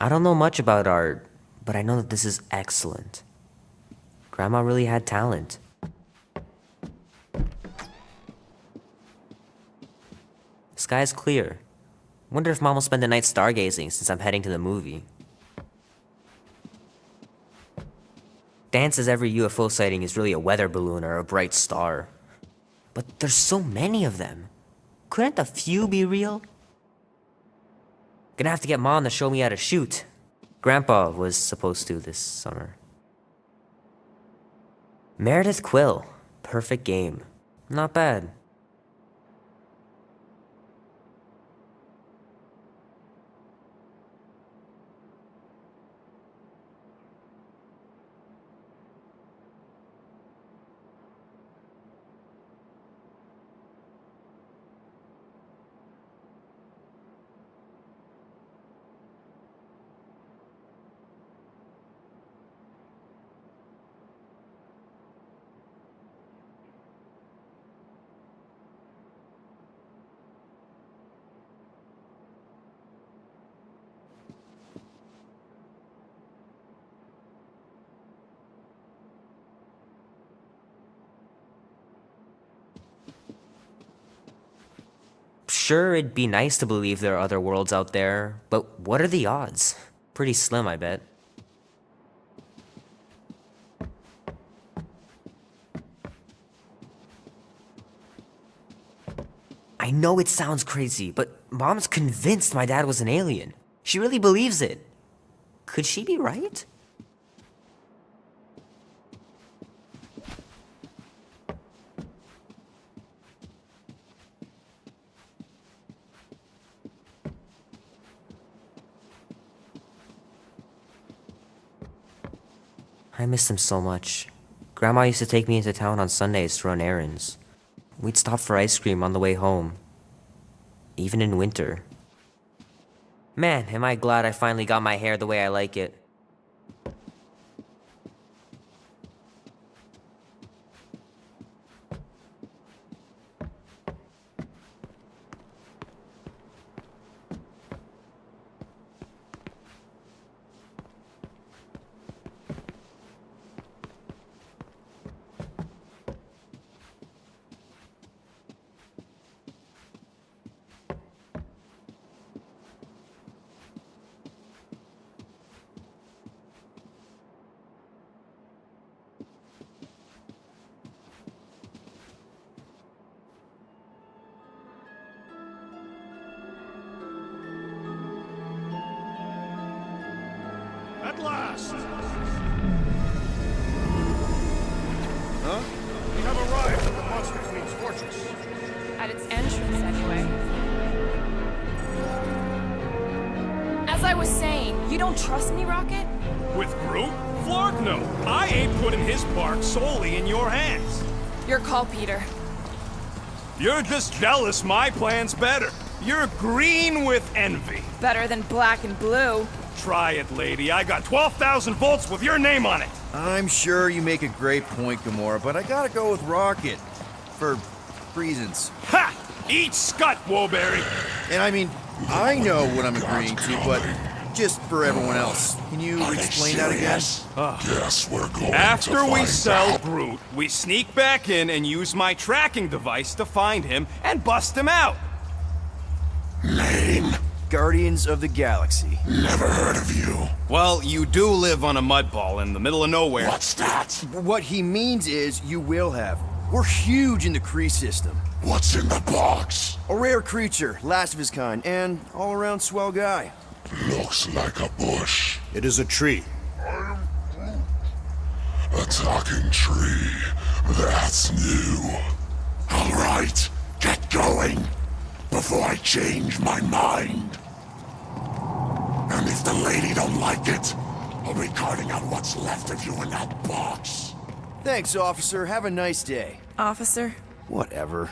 I don't know much about art, but I know that this is excellent. Grandma really had talent. Sky's clear. Wonder if Mom will spend the night stargazing since I'm heading to the movie. Dan says every UFO sighting is really a weather balloon or a bright star. But there's so many of them. Couldn't a few be real? Gonna have to get Mom to show me how to shoot. Grandpa was supposed to this summer. Meredith Quill. Perfect game. Not bad. Sure, it'd be nice to believe there are other worlds out there, but what are the odds? Pretty slim, I bet. I know it sounds crazy, but Mom's convinced my dad was an alien. She really believes it. Could she be right? I miss them so much. Grandma used to take me into town on Sundays to run errands. We'd stop for ice cream on the way home. Even in winter. Man, am I glad I finally got my hair the way I like it. At last! Huh? We have arrived at the Monster Queen's fortress. At its entrance, anyway. As I was saying, you don't trust me, Rocket? With Groot? Flark no. I ain't putting his park solely in your hands. Your call, Peter. You're just jealous my plan's better. You're green with envy. Better than black and blue. Try it, lady. I got 12,000 volts with your name on it. I'm sure you make a great point, Gamora, but I gotta go with Rocket. For reasons. Ha! Eat scut, Woberry. And I mean, I know what I'm agreeing to, but just for everyone else. Can you explain that again? Yes, we're going After to we find sell out. Groot, we sneak back in and use my tracking device to find him and bust him out. Name? Guardians of the Galaxy. Never heard of you. Well, you do live on a mud ball in the middle of nowhere. What's that? What he means is you will have. We're huge in the Kree system. What's in the box? A rare creature, last of his kind, and all-around swell guy. Looks like a bush. It is a tree. A talking tree. That's new. All right, get going. Before I change my mind. And if the lady don't like it, I'll be carting out what's left of you in that box. Thanks, officer. Have a nice day. Officer? Whatever.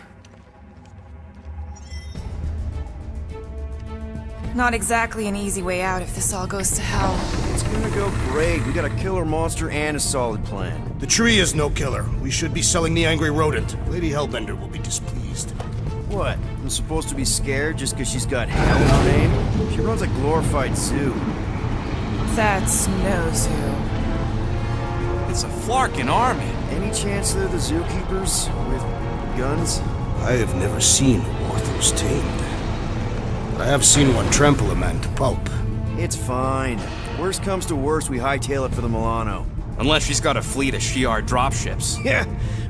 Not exactly an easy way out if this all goes to hell. It's gonna go great. We got a killer monster and a solid plan. The tree is no killer. We should be selling the angry rodent. Lady Hellbender will be displeased. What? I'm supposed to be scared just because she's got hell in her name? She runs a glorified zoo. That's no zoo. It's a Flarkin army. Any chance they're the zookeepers with guns? I have never seen Orthos tamed. I have seen one trample a man to pulp. It's fine. Worst comes to worst, we hightail it for the Milano. Unless she's got a fleet of Shi'ar dropships. Yeah,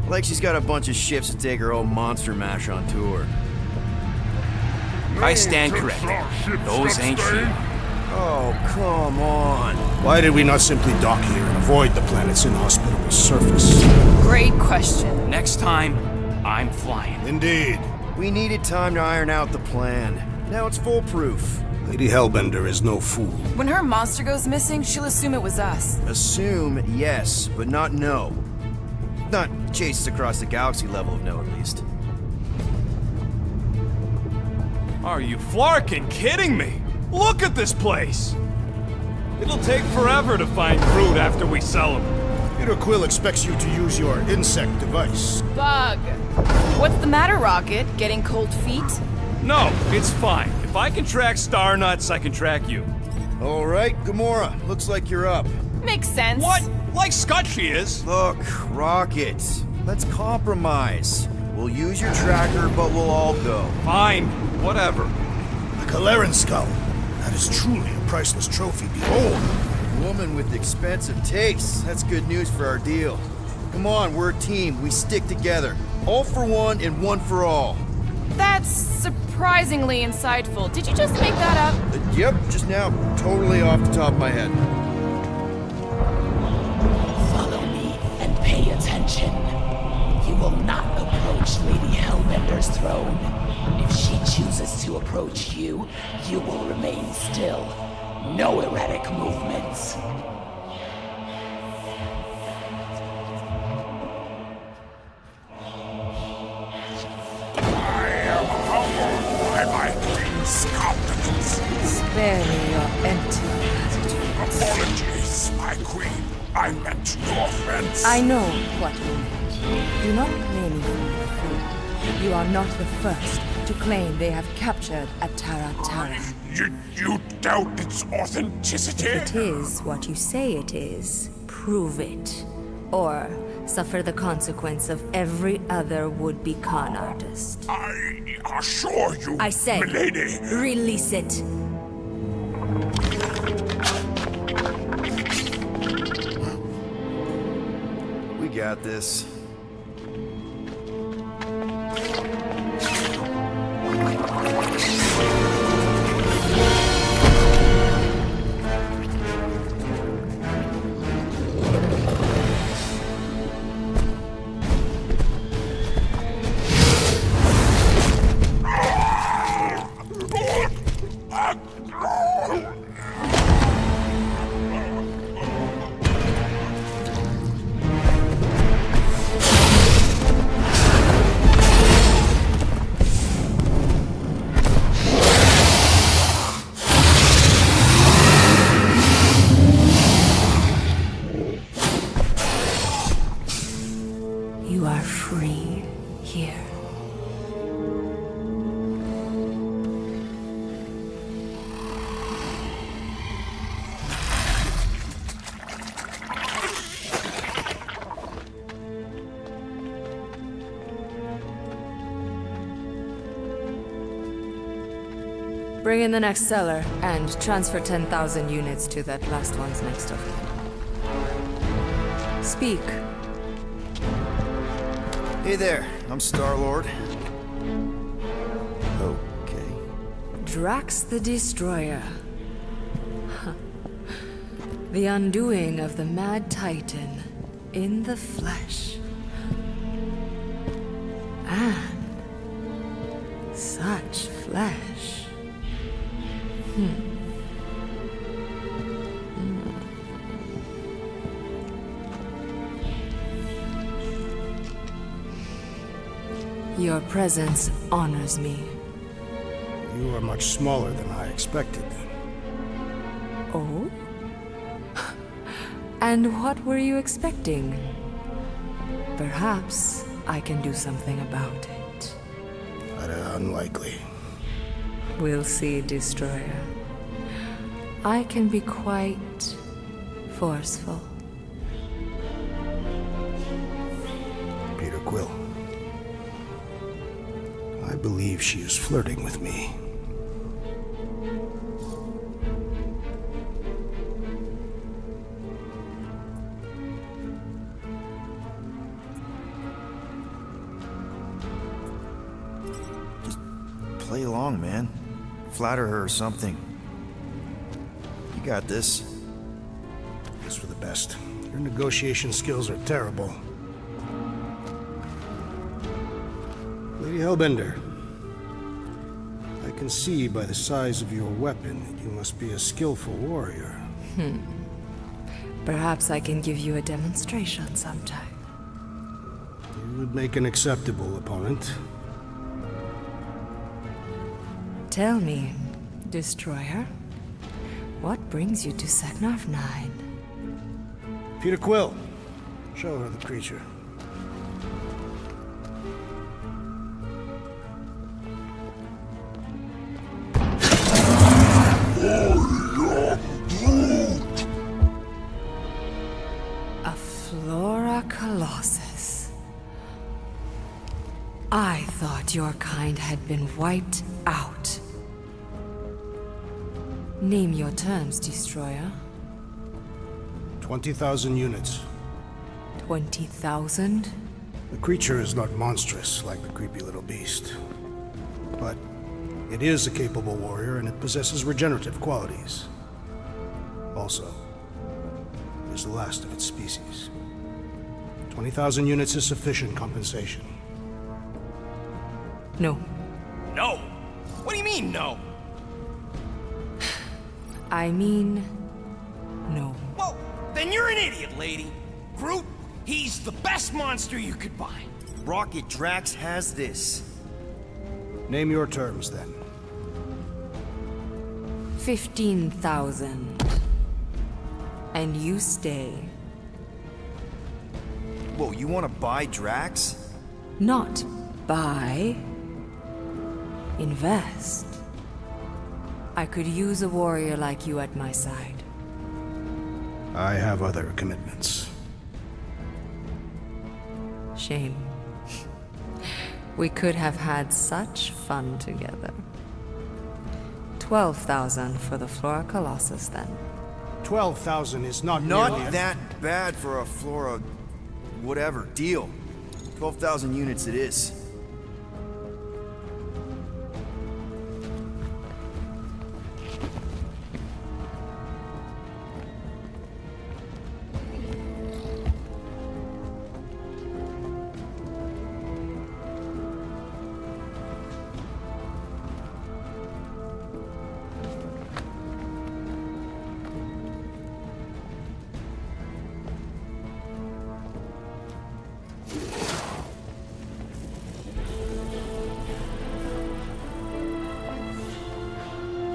like she's got a bunch of ships to take her old monster mash on tour. I stand corrected. Those ain't Shi'ar. Oh, come on. Why did we not simply dock here and avoid the planet's inhospitable surface? Great question. Next time, I'm flying. Indeed. We needed time to iron out the plan. Now it's foolproof. Lady Hellbender is no fool. When her monster goes missing, she'll assume it was us. Assume, yes, but not no. Not chase us across the galaxy level of no, at least. Are you Flarkin kidding me? Look at this place! It'll take forever to find Groot after we sell him. Peter Quill expects you to use your insect device. Bug. What's the matter, Rocket? Getting cold feet? No, it's fine. If I can track Star Nuts, I can track you. All right, Gamora, looks like you're up. Makes sense. What? Like Scutchy is. Look, Rocket, let's compromise. We'll use your tracker, but we'll all go. Fine, whatever. A Kaleran skull. That is truly a priceless trophy. Behold. Woman with expensive tastes. That's good news for our deal. Come on, we're a team. We stick together. All for one and one for all. That's surprisingly insightful. Did you just make that up? Yep, just now. Totally off the top of my head. Follow me and pay attention. You will not approach Lady Hellbender's throne. If she chooses to approach you, you will remain still. No erratic movements. By my queen's countenance. Spare me your empty gratitude. Apologies, my queen. I meant no offense. I know what you meant. Do not blame me for my food. You are not the first to claim they have captured Atara. You doubt its authenticity? If it is what you say it is, prove it. Or suffer the consequence of every other would-be con artist. I assure you, I say, milady. Release it. We got this. Bring in the next seller and transfer 10,000 units to that last one's next of kin. Speak. Hey there, I'm Star-Lord. Okay. Drax the Destroyer. The undoing of the Mad Titan in the flesh. And such flesh. Your presence honors me. You are much smaller than I expected. Oh? And what were you expecting? Perhaps I can do something about it. But unlikely. We'll see, Destroyer. I can be quite forceful. Peter Quill. I believe she is flirting with me. Play along, man. Flatter her or something. You got this. It's for the best. Your negotiation skills are terrible. Lady Hellbender, I can see by the size of your weapon that you must be a skillful warrior. Perhaps I can give you a demonstration sometime. You would make an acceptable opponent. Tell me, Destroyer, what brings you to Seknarf 9? Peter Quill, show her the creature. A Flora Colossus. I thought your kind had been wiped out. Name your terms, Destroyer. 20,000 units. 20,000? The creature is not monstrous like the creepy little beast. But it is a capable warrior and it possesses regenerative qualities. Also, it is the last of its species. 20,000 units is sufficient compensation. No. No! What do you mean, no? I mean, no. Well, then you're an idiot, lady. Groot, he's the best monster you could buy. Rocket Drax has this. Name your terms, then. 15,000. And you stay. Whoa, you want to buy Drax? Not buy. Invest. I could use a warrior like you at my side. I have other commitments. Shame. We could have had such fun together. 12,000 for the Flora Colossus, then. 12,000 is not Not nearly that bad for a Flora... whatever. Deal. 12,000 units it is.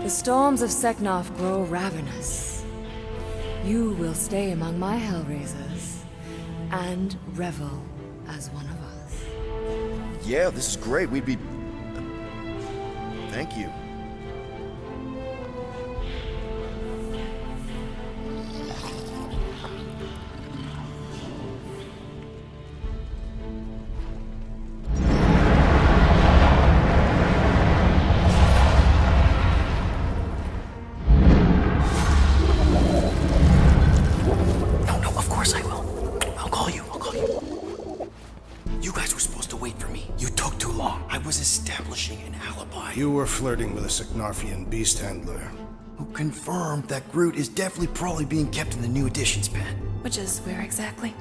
The storms of Seknarf grow ravenous. You will stay among my Hellraisers and revel as one of us. Yeah, this is great. We'd be... Thank you. You were flirting with a Seknarfian beast handler. Who confirmed that Groot is definitely probably being kept in the new additions pen. Which is where exactly?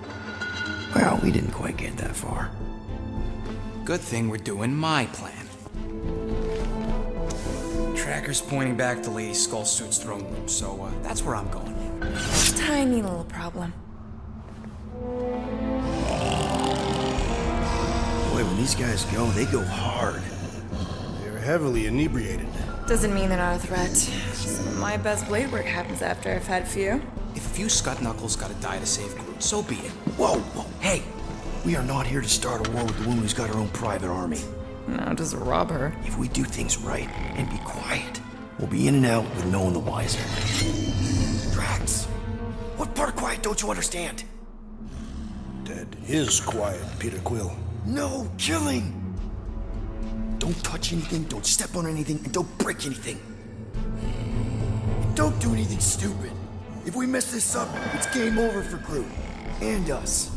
Well, we didn't quite get that far. Good thing we're doing my plan. Tracker's pointing back to Lady Skullsuit's throne room, so that's where I'm going. Tiny little problem. Boy, when these guys go, they go hard. They're heavily inebriated. Doesn't mean they're not a threat. Some of my best blade work happens after I've had a few. If a few scut knuckles gotta die to save Groot, so be it. Whoa, whoa, hey! We are not here to start a war with the woman who's got her own private army. No, just rob her. If we do things right and be quiet, we'll be in and out with no one the wiser. Drax, what part of quiet don't you understand? Dead is quiet, Peter Quill. No killing! Don't touch anything, don't step on anything, and don't break anything. Don't do anything stupid. If we mess this up, it's game over for Groot. And us.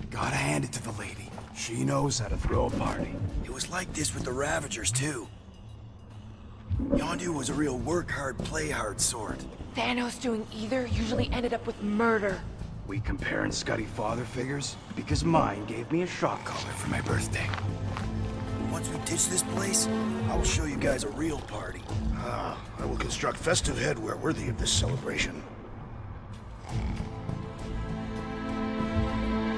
Gotta hand it to the lady. She knows how to throw a party. It was like this with the Ravagers, too. Yondu was a real work-hard, play-hard sort. Thanos doing either usually ended up with murder. We comparing Scuddy father figures? Because mine gave me a shock collar for my birthday. Once we ditch this place, I will show you guys a real party. I will construct festive headwear worthy of this celebration.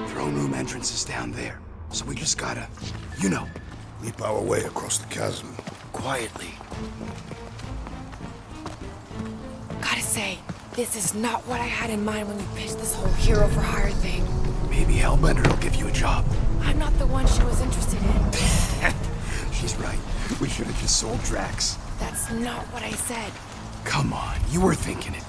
Throne room entrance is down there, so we just gotta, you know, leap our way across the chasm. Quietly. Gotta say, this is not what I had in mind when you pitched this whole hero for hire thing. Maybe Hellbender will give you a job. I'm not the one she was interested in. She's right. We should have just sold Drax. That's not what I said. Come on, you were thinking it.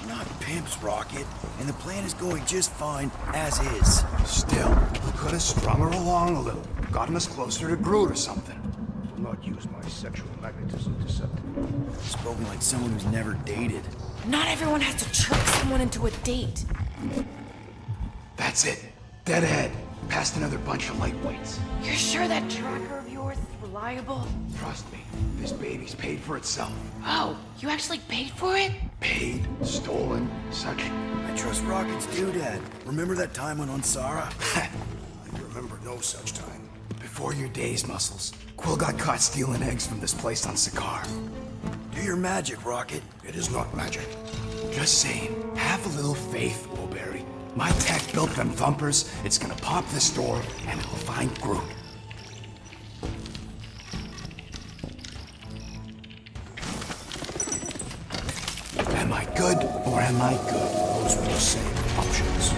Not pimps, Rocket. And the plan is going just fine, as is. Still, we could have strung her along a little. Gotten us closer to Groot or something. I will not use my sexual magnetism deceptively. Spoken like someone who's never dated. Not everyone has to trick someone into a date. That's it. Dead ahead. Past another bunch of lightweights. You're sure that tracker of yours is reliable? Trust me, this baby's paid for itself. Oh, you actually paid for it? Paid, stolen, such. I trust Rocket's doodad. Remember that time on Unsara? I remember no such time. Before your days, Muscles. Quill got caught stealing eggs from this place on Sakaar. Do your magic, Rocket. It is not magic. Just saying, have a little faith, Woolberry. My tech built them thumpers. It's gonna pop this door, and it'll find Groot. Am I good, or am I good? Those were the same options.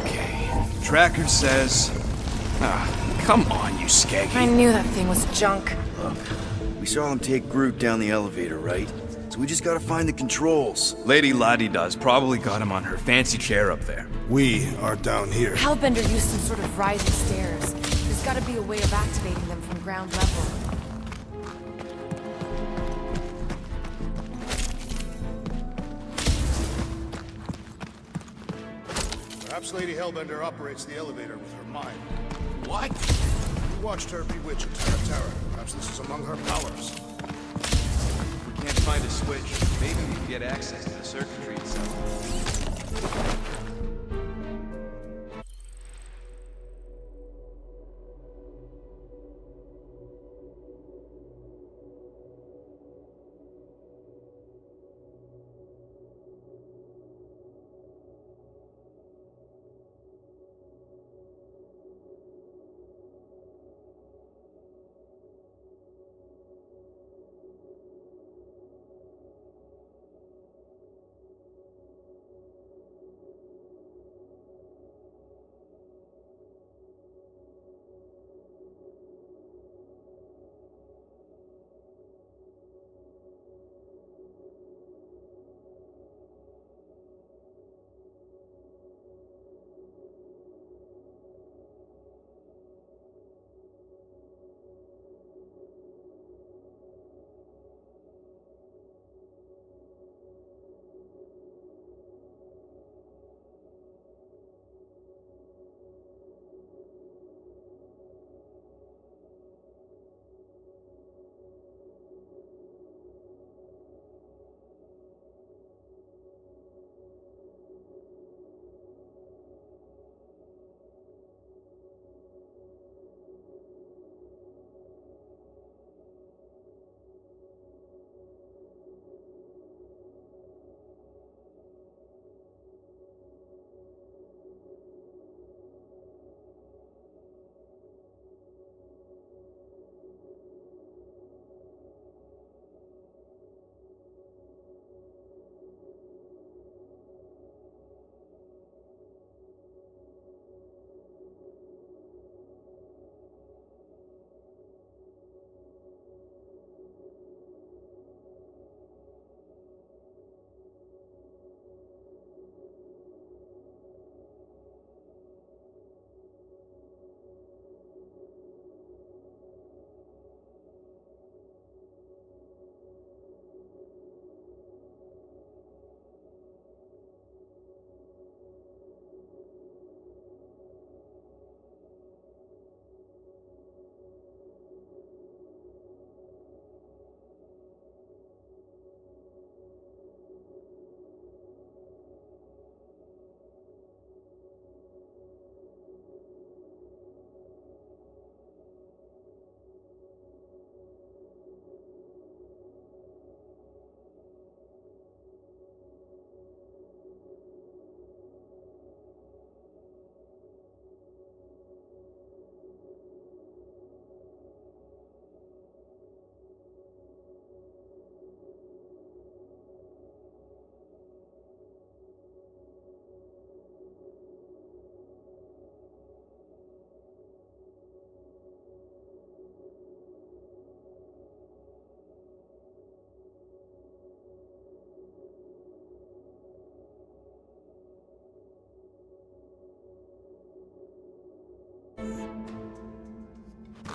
Okay. Tracker says... come on, you skaggy. I knew that thing was junk. Look, we saw him take Groot down the elevator, right? So we just gotta find the controls. Lady Ladi-Da's probably got him on her fancy chair up there. We are down here. Hellbender used some sort of rising stairs. There's gotta be a way of activating them from ground level. Perhaps Lady Hellbender operates the elevator with her mind. What? We watched her bewitch Terra. Perhaps this is among her powers. If we can't find a switch, maybe we can get access to the circuitry itself.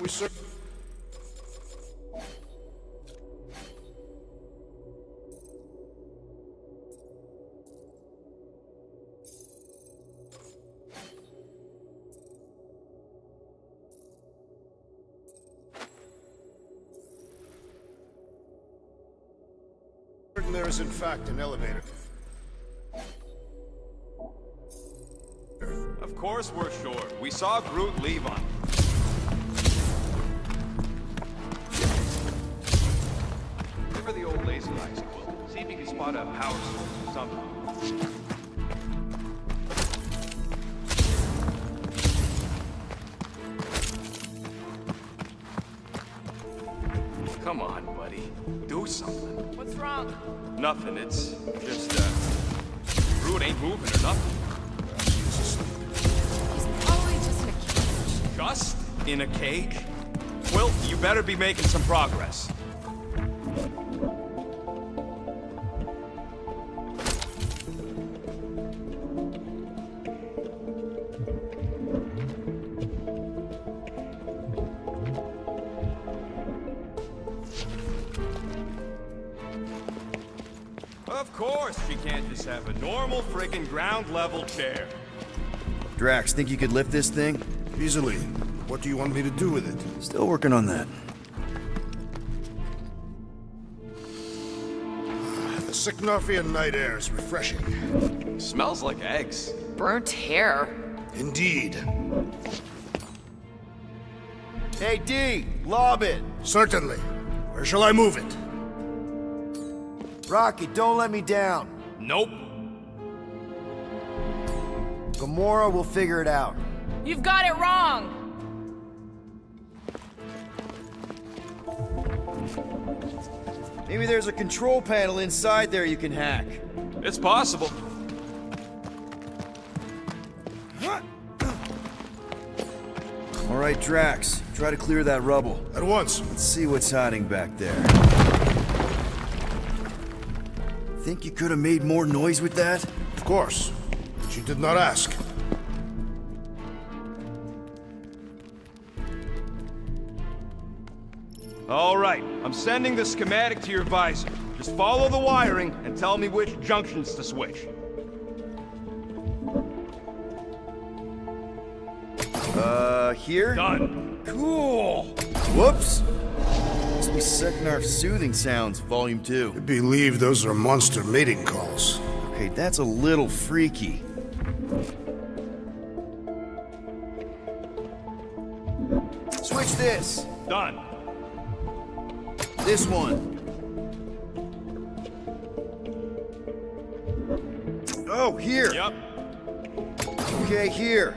We sir. There is in fact an elevator. Of course we're sure. We saw Groot leave on. Give her the old laser eyes, Quill. See if you can spot a power source somehow. Come on, buddy. Do something. What's wrong? Nothing. It's just, Groot ain't moving or nothing. He's probably just in a cage. Just in a cage? Quill, you better be making some progress. Of course she can't just have a normal friggin' ground-level chair. Drax, think you could lift this thing? Easily. What do you want me to do with it? Still working on that. The Sycnofian night air is refreshing. Smells like eggs. Burnt hair. Indeed. Hey, D, lob it. Certainly. Where shall I move it? Rocket, don't let me down. Nope. Gamora will figure it out. You've got it wrong! Maybe there's a control panel inside there you can hack. It's possible. All right, Drax, try to clear that rubble. At once. Let's see what's hiding back there. Think you could have made more noise with that? Of course. She did not ask. All right, I'm sending the schematic to your visor. Just follow the wiring and tell me which junctions to switch. Here? Done. Cool! Whoops! Must be Seknarf's soothing sounds, Volume 2. I believe those are monster mating calls. Okay, that's a little freaky. Switch this! Done. This one. Oh, here! Yep. Okay, here.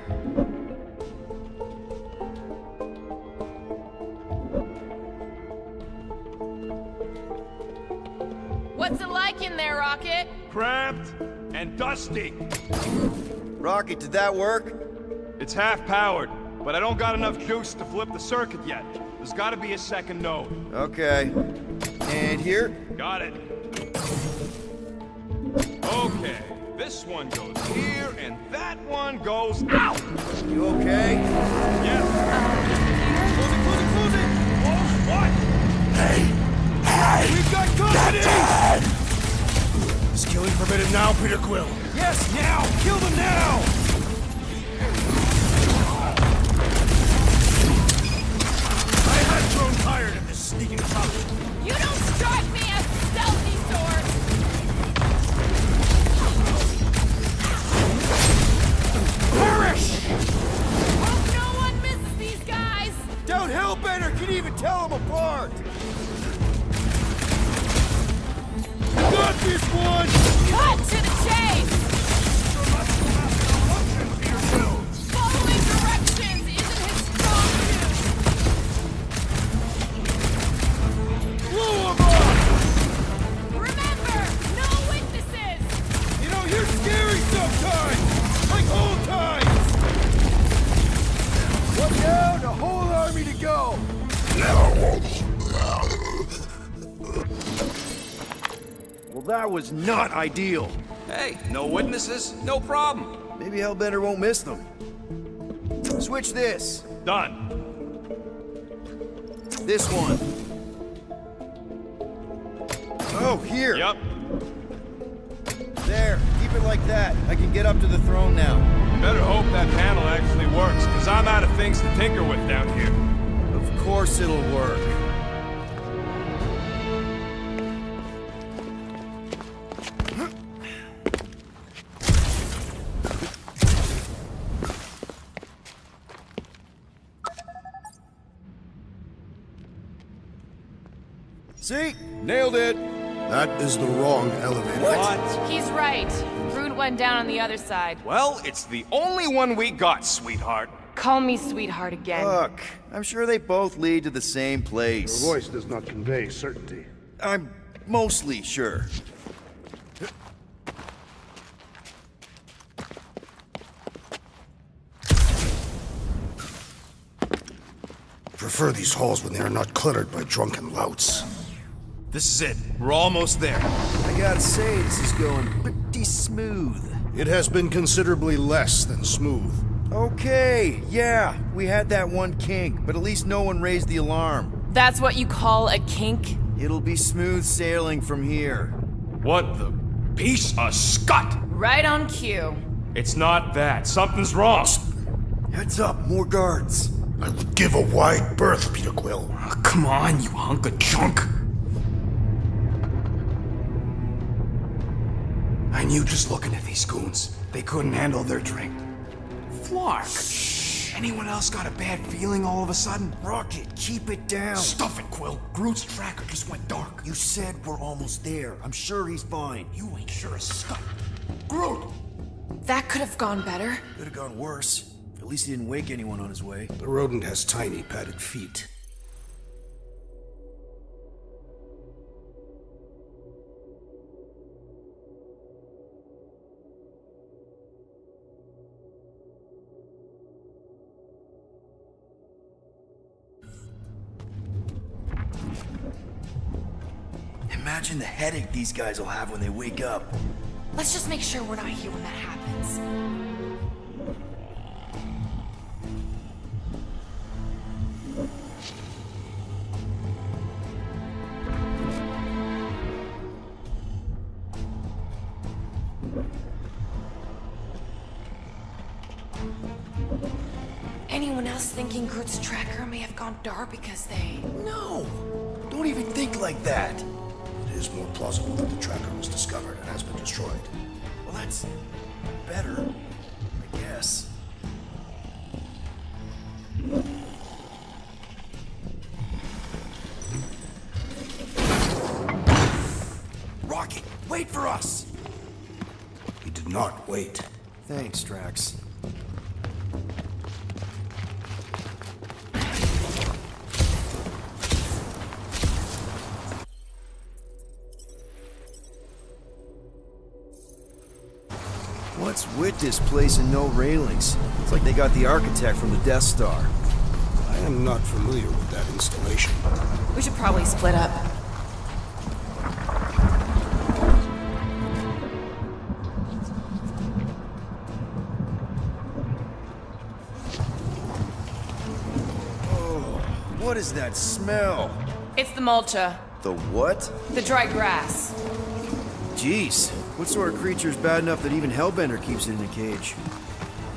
What's it like in there, Rocket? Cramped and dusty. Rocket, did that work? It's half powered, but I don't got enough juice to flip the circuit yet. There's gotta be a second node. Okay. And here? Got it. Okay, this one goes here, and that one goes out. You okay? Yes. Close it, close it, close it! Oh, what? Hey! We've got company! Is killing permitted now, Peter Quill? Yes, now! Kill them now! I had grown tired of this sneaking about. You don't strike me as stealthy, sword! Perish! Hope no one misses these guys! Doubt Hellbender can even tell them apart! Got this one! Cut to the chase! Following directions isn't his strong suit! Blow 'em up! Remember, no witnesses! You know, you're scary sometimes! Like old times! One down, a whole army to go! Well, that was not ideal. Hey, no witnesses, no problem. Maybe Hellbender won't miss them. Switch this. Done. This one. Oh, here. Yep. There. Keep it like that. I can get up to the throne now. Better hope that panel actually works, because I'm out of things to tinker with down here. Of course it'll work. See? Nailed it. That is the wrong elevator. What? He's right. Route went down on the other side. Well, it's the only one we got, sweetheart. Call me sweetheart again. Look, I'm sure they both lead to the same place. Your voice does not convey certainty. I'm mostly sure. Prefer these halls when they are not cluttered by drunken louts. This is it. We're almost there. I gotta say, this is going pretty smooth. It has been considerably less than smooth. Okay, yeah, we had that one kink, but at least no one raised the alarm. That's what you call a kink? It'll be smooth sailing from here. What the piece of scut? Right on cue. It's not that. Something's wrong. Heads up, more guards. I would give a wide berth, Peter Quill. Oh, come on, you hunk of junk. I knew just looking at these goons. They couldn't handle their drink. Flark. Shh. Anyone else got a bad feeling all of a sudden? Rocket, keep it down. Stuff it, Quill. Groot's tracker just went dark. You said we're almost there. I'm sure he's fine. You ain't sure as scut. Groot! That could have gone better. Could have gone worse. At least he didn't wake anyone on his way. The rodent has tiny padded feet. Imagine the headache these guys will have when they wake up. Let's just make sure we're not here when that happens. Anyone else thinking Groot's tracker may have gone dark because they... No! Don't even think like that. It is more plausible that the tracker was discovered and has been destroyed. Well, that's better, I guess. Rocket, wait for us! He did not wait. Thanks, Drax. What's with this place and no railings? It's like they got the architect from the Death Star. I am not familiar with that installation. We should probably split up. Oh, what is that smell? It's the mulcha. The what? The dry grass. Jeez, what sort of creature is bad enough that even Hellbender keeps it in a cage?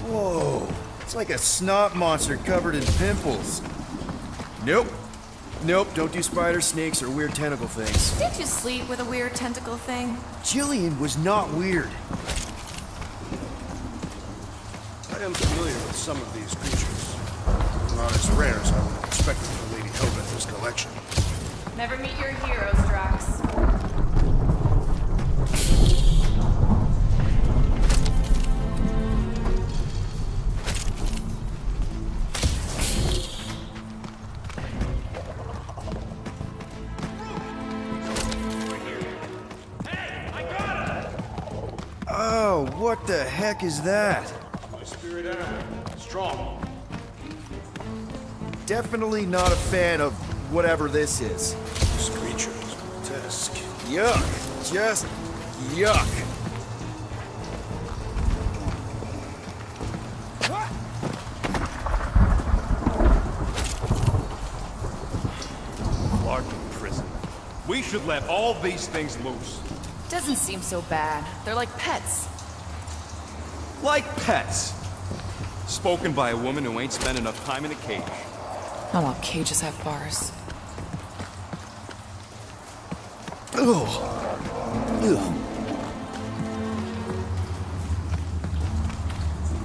Whoa, it's like a snot monster covered in pimples. Nope. Nope, don't do spiders, snakes, or weird tentacle things. Did you sleep with a weird tentacle thing? Jillian was not weird. I am familiar with some of these creatures. Not as rare as I would have expected for Lady Hellbender's collection. Never meet your heroes, Drax. Oh, what the heck is that? My spirit animal. Strong. Definitely not a fan of whatever this is. This creature is grotesque. Yuck. Just yuck. We should let all these things loose. Doesn't seem so bad. They're like pets. Like pets. Spoken by a woman who ain't spent enough time in a cage. Not all cages have bars.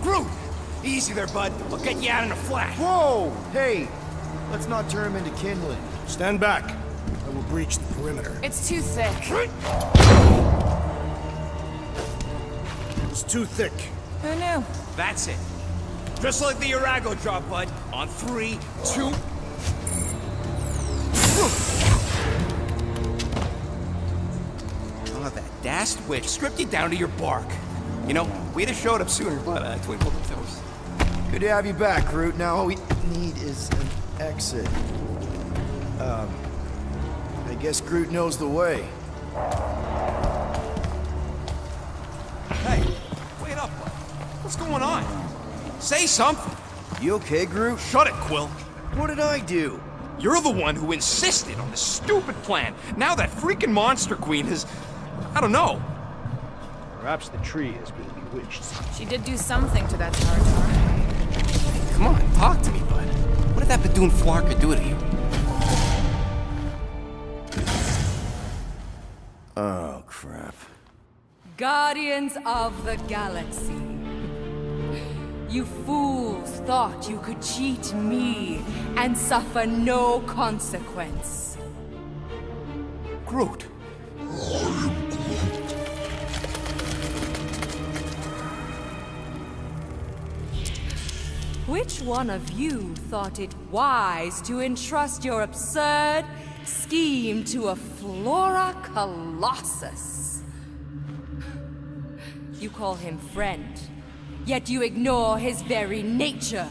Groot! Easy there, bud. I'll get you out in a flash. Whoa! Hey! Let's not turn him into kindling. Stand back. I will breach the perimeter. It's too thick. It's too thick. Who knew? That's it. Just like the Arago drop, bud. On 3, 2... Oh, that dashed witch stripped you down to your bark. You know, we'd have showed up sooner, but twinkle the toes. Good to have you back, Groot. Now all we need is an exit. I guess Groot knows the way. Hey, wait up, bud. What's going on? Say something. You okay, Groot? Shut it, Quill. What did I do? You're the one who insisted on this stupid plan. Now that freaking Monster Queen has... I don't know. Perhaps the tree has been bewitched. She did do something to that Tar. Hey, come on, talk to me, bud. What did that Badoon Flarka do to you? Oh, crap. Guardians of the Galaxy. You fools thought you could cheat me and suffer no consequence. Groot. Which one of you thought it wise to entrust your absurd scheme to a Flora Colossus? You call him friend, yet you ignore his very nature,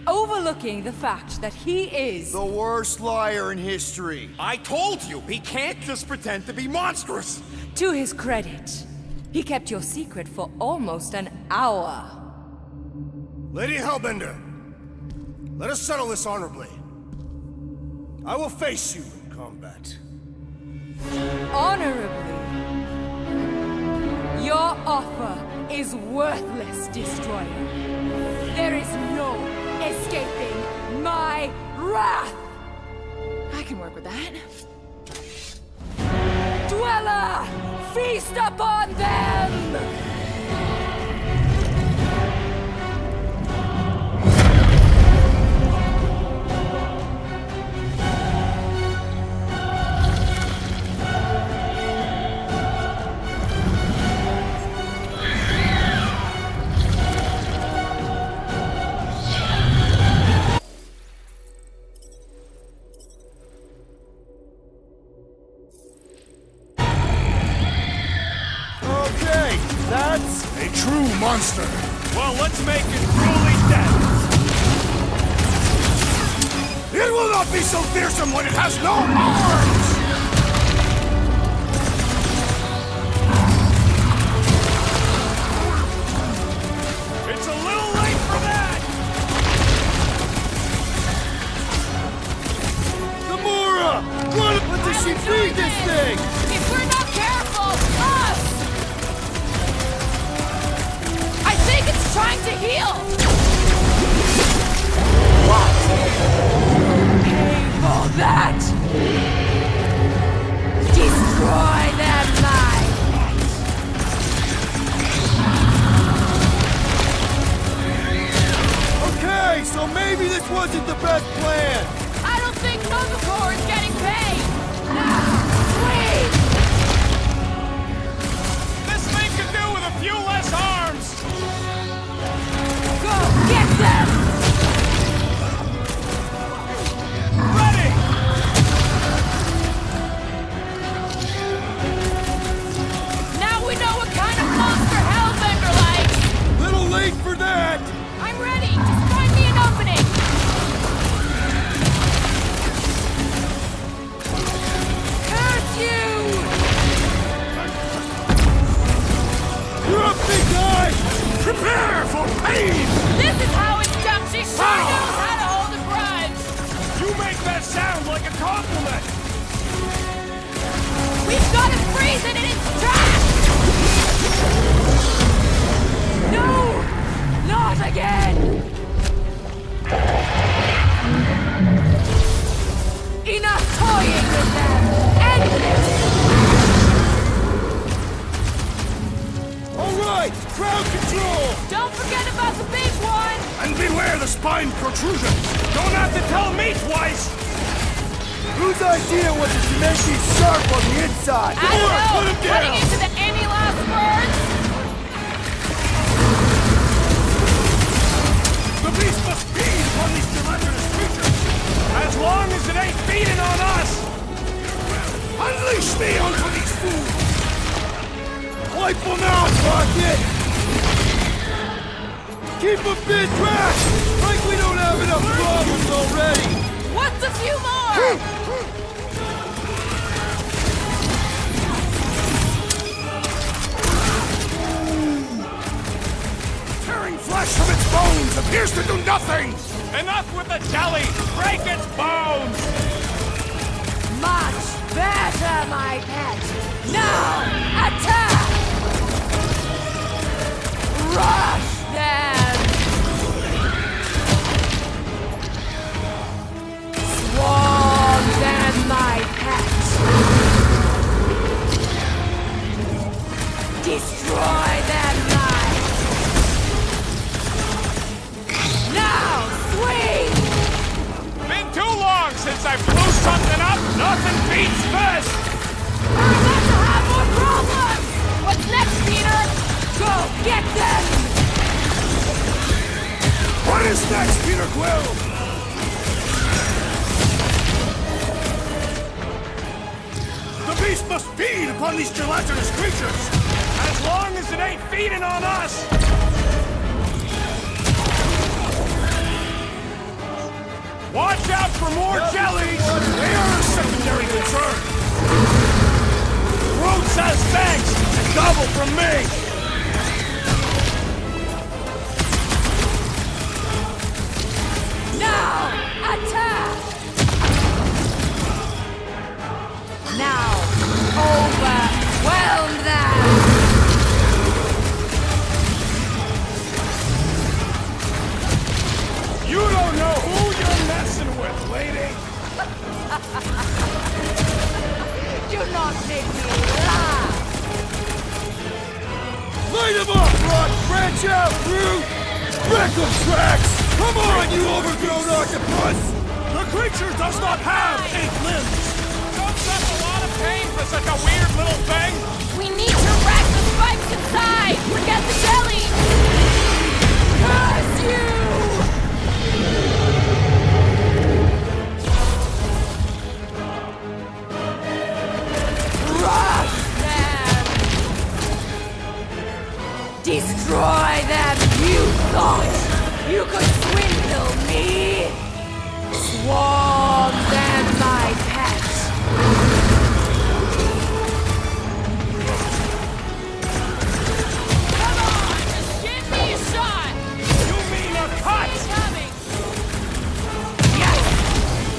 overlooking the fact that he is the worst liar in history. I told you, he can't just pretend to be monstrous. To his credit, he kept your secret for almost an hour. Lady Hellbender, let us settle this honorably. I will face you in combat. Honorably? Your offer is worthless, Destroyer. There is no escaping my wrath! I can work with that. Dweller! Feast upon them! That's a true monster. Well, let's make it truly dead. It will not be so fearsome when it has no arms! It's a little late for that! Gamora! What does she feed this thing? If we're not careful, us! I think it's trying to heal! Pay for that! Destroy them, Okay, so maybe this wasn't the best plan. I don't think Novacor is getting paid! Wait! This thing could do with a few less arms! Go get them! Ready! Now we know what kind of monster Hellbender likes! Little late for that. I'm ready! Just find me an opening! Curse you! You're up, big guy. Prepare for pain! This is how it's done! She sure knows how to hold a grudge! You make that sound like a compliment! We've got to freeze it in its tracks! No! Not again! Enough toying with them! End this! All right, crowd control! Don't forget about the big one! And beware the spine protrusion! Don't have to tell me twice! Whose idea was it to make these sharp on the inside? I don't know! put him down! Cutting into the any last words? The beast must feed upon these gelatinous creatures! As long as it ain't feeding on us! Unleash me onto these fools! Wipe them out, Rocket! Keep them in track! Like we don't have enough problems already! What's a few more? Tearing flesh from its bones appears to do nothing! Enough with the jelly! Break its bones! Much better, my pet! Now, attack! Rush them! Swarm them, my pet! Destroy them, my... Now, swing! Been too long since I blew something up! Nothing beats this! We're about to have more problems! What's next, Peter? Go get them! What is next, Peter Quill? The beast must feed upon these gelatinous creatures! As long as it ain't feeding on us! Watch out for more jellies! They are a secondary concern! Root says thanks! And double from me! Now, attack! Now, overwhelm them! You don't know who you're messing with, lady! Do not make me laugh! Light them up, Rock! Branch out, Root! Wreck them, Tracks! Come on, you overgrown octopus! The creature does not have 8 limbs! Don't suck a lot of pain for such a weird little thing! We need to rack the spikes inside! Forget the jelly! Curse you! Rush them! Destroy them, you thought! You could swindle me! Swarm them, my pet! Come on! Just give me a shot! You mean a cut! Coming! Yes!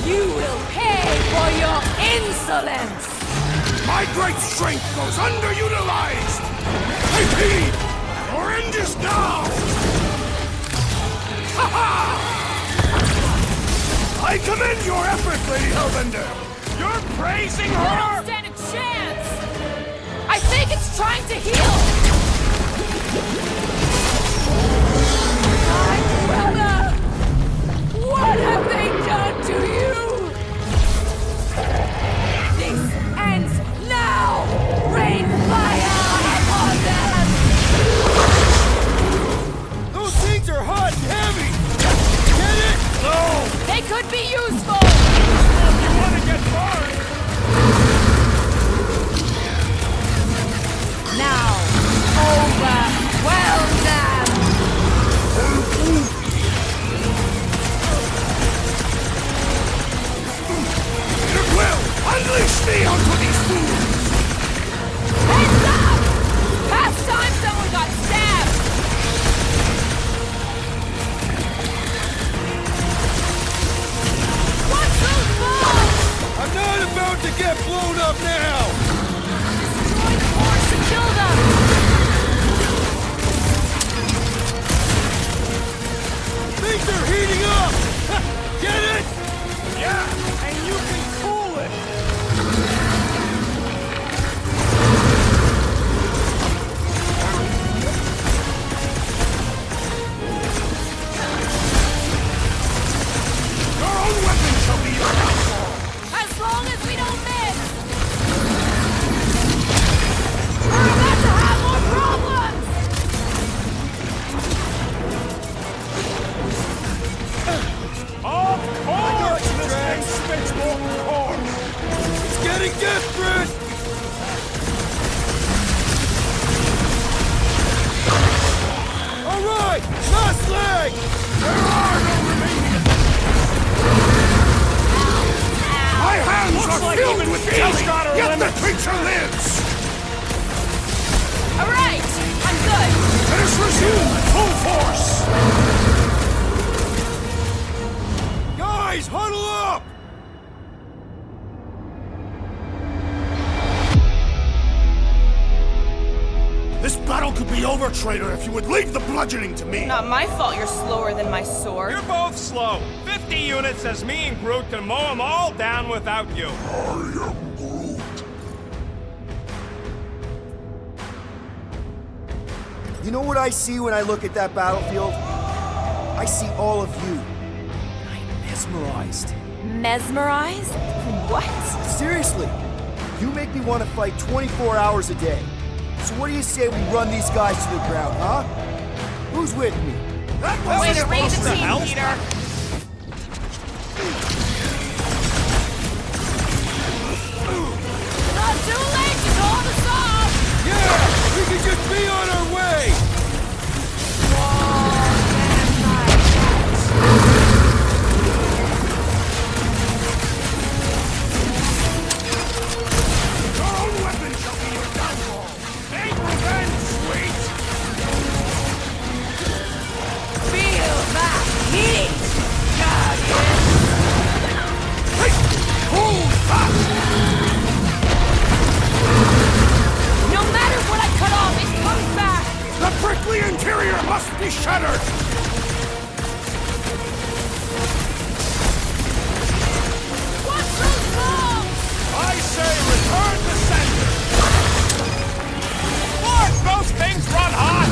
You will pay for your insolence! My great strength goes underutilized! Take heed! Your end is now! Ha ha! I commend your effort, Lady Hellbender! You're praising We her! don't stand a chance! I think it's trying to heal! My brother! What have they done to you? This ends now! Rain fire upon them! Those things are hot and heavy! Get it? No! They could be useful! You wanna get burned? Now, overwhelm them! Peter Quill, unleash me onto these fools! Heads up! Past time someone got stabbed! Watch those balls! I'm not about to get blown up now! shall be your downfall! As long as we don't miss! We're about to have more problems! Of course! This thing spits more corn! It's getting desperate! All right, last leg! There are no remaining... My hands Looks are like filled even with she's jelly, got her yet limits. the creature lives! Alright, I'm good. Let us resume at full force! Guys, huddle up! This battle could be over, traitor, if you would leave the bludgeoning to me! Not my fault you're slower than my sword. You're both slow. 50 units as me and Groot can mow them all down without you. You know what I see when I look at that battlefield? I see all of you. I'm mesmerized. Mesmerized? What? Seriously, you make me want to fight 24 hours a day. So what do you say we run these guys to the ground, huh? Who's with me? Way to read the team, Peter. Not too late to call this off! Yeah, we can just be on our way! Your own weapon shall be your downfall! Ain't revenge sweet? Feel that heat, Guardian! Hey! Hold fast! No matter what I cut off, it comes back! The prickly interior must be shattered! What's those bombs? I say return to sender. Look, those things run hot.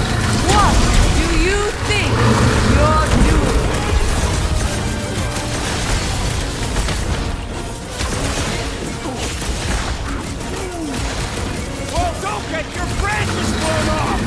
What do you think you're doing? Well, don't get your branches blown off.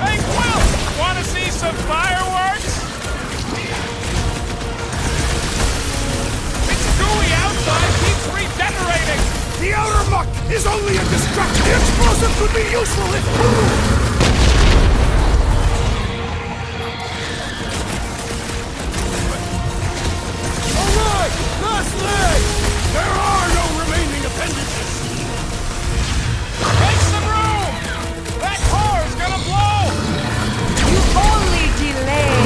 Hey, Quill! Want to see some fireworks? It's gooey outside, keeps regenerating. The outer muck is only a distraction! The explosive could be useful if moved! All right, last leg! There are no remaining appendages! Make some room! That car's gonna blow! You only delay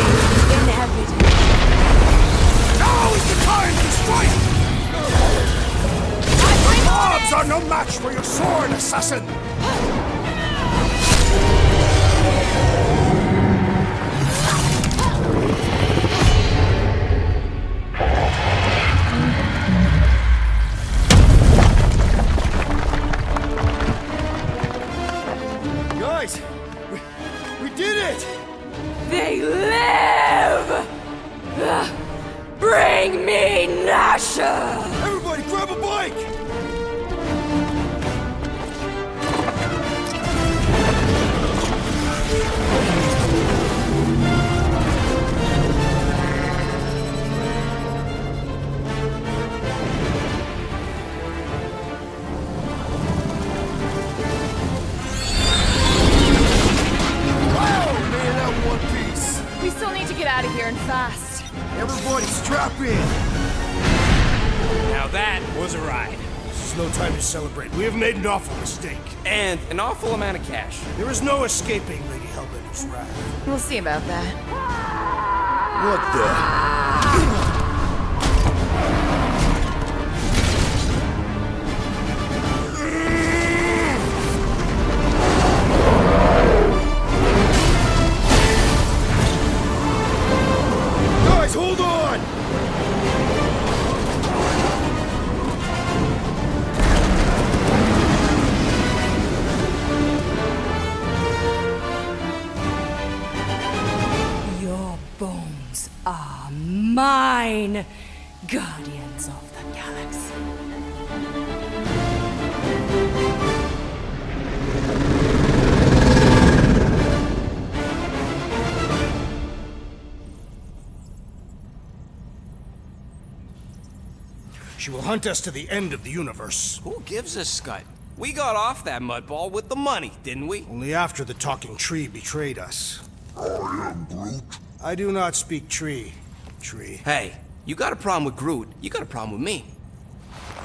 inevitable. Now is the time to strike! The mobs are no match for your sword, assassin! Guys, we did it! They live! Bring me Nasha! Everybody grab a bike! We still need to get out of here and fast. Everybody strap in! Now that was a ride. This is no time to celebrate. We have made an awful mistake. And an awful amount of cash. There is no escaping Lady Hellbender's wrath. We'll see about that. What the? mine, Guardians of the Galaxy. She will hunt us to the end of the universe. Who gives a scut? We got off that mudball with the money, didn't we? Only after the talking tree betrayed us. I am Groot. I do not speak tree. Hey, you got a problem with Groot, you got a problem with me.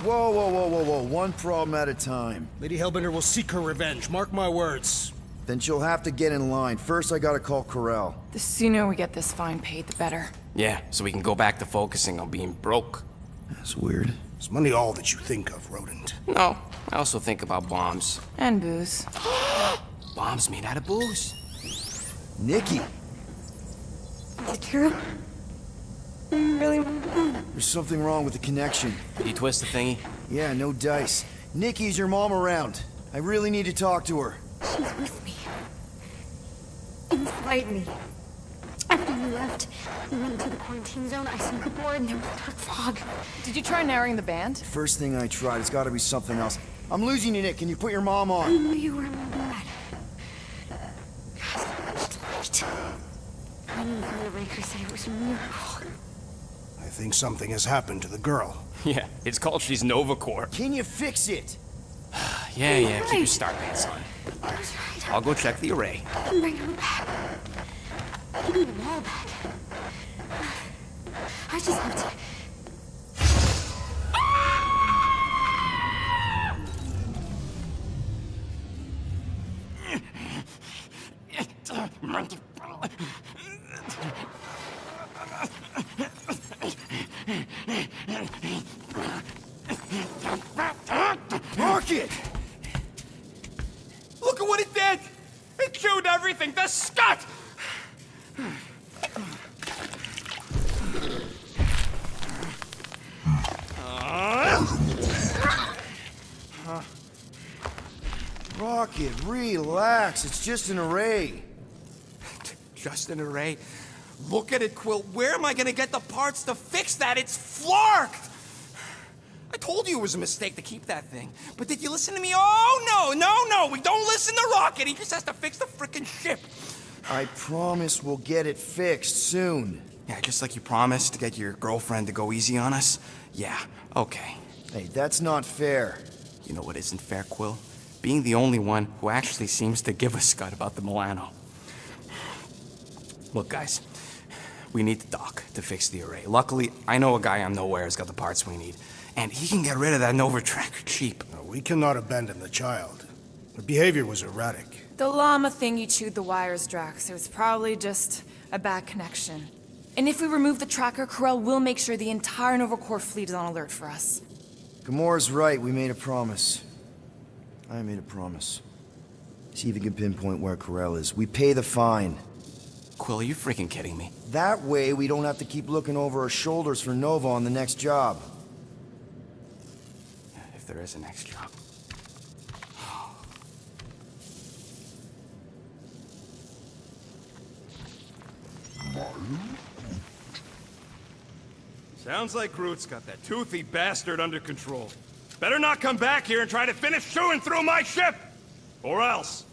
Whoa, whoa, whoa, whoa, whoa. One problem at a time. Lady Hellbender will seek her revenge, mark my words. Then she'll have to get in line. First, I gotta call Corel. The sooner we get this fine paid, the better. Yeah, so we can go back to focusing on being broke. That's weird. Is money all that you think of, rodent? No, I also think about bombs. And booze. Bombs made out of booze. Nikki! Is it true? Really? There's something wrong with the connection. Did you twist the thingy? Yeah, no dice. Nikki, is your mom around? I really need to talk to her. She's with me. Inside me. After you left, we went into the quarantine zone. I sunk aboard and there was dark fog. Did you try narrowing the band? First thing I tried, it's gotta be something else. I'm losing you, Nick. Can you put your mom I on? knew you were my dad. Light. I knew from the Raker said it was a miracle. I think something has happened to the girl. Yeah, it's called she's Novacore. Can you fix it? Yeah, keep your star pants on. I was right. I'll go check the array. I can bring her back. I need them all back. I just have to... Rocket! Look at what it did! It chewed everything! The scut! Rocket, relax. It's just an array. Just an array? Look at it, Quill. Where am I gonna get the parts to fix that? It's flarked! I told you it was a mistake to keep that thing. But did you listen to me? Oh, no! We don't listen to Rocket. He just has to fix the frickin' ship. I promise we'll get it fixed soon. Yeah, just like you promised to get your girlfriend to go easy on us? Yeah, okay. Hey, that's not fair. You know what isn't fair, Quill? Being the only one who actually seems to give a scut about the Milano. Look, guys, we need the dock to fix the array. Luckily, I know a guy on Nowhere has got the parts we need. And he can get rid of that Nova Tracker cheap. No, we cannot abandon the child. Her behavior was erratic. The llama thing you chewed the wires, Drax. It was probably just a bad connection. And if we remove the tracker, Corel will make sure the entire Nova Corps fleet is on alert for us. Gamora's right. We made a promise. I made a promise. See if you can pinpoint where Corel is. We pay the fine. Quill, are you freaking kidding me? That way, we don't have to keep looking over our shoulders for Nova on the next job. If there is a next job. Sounds like Groot's got that toothy bastard under control. Better not come back here and try to finish chewing through my ship! Or else.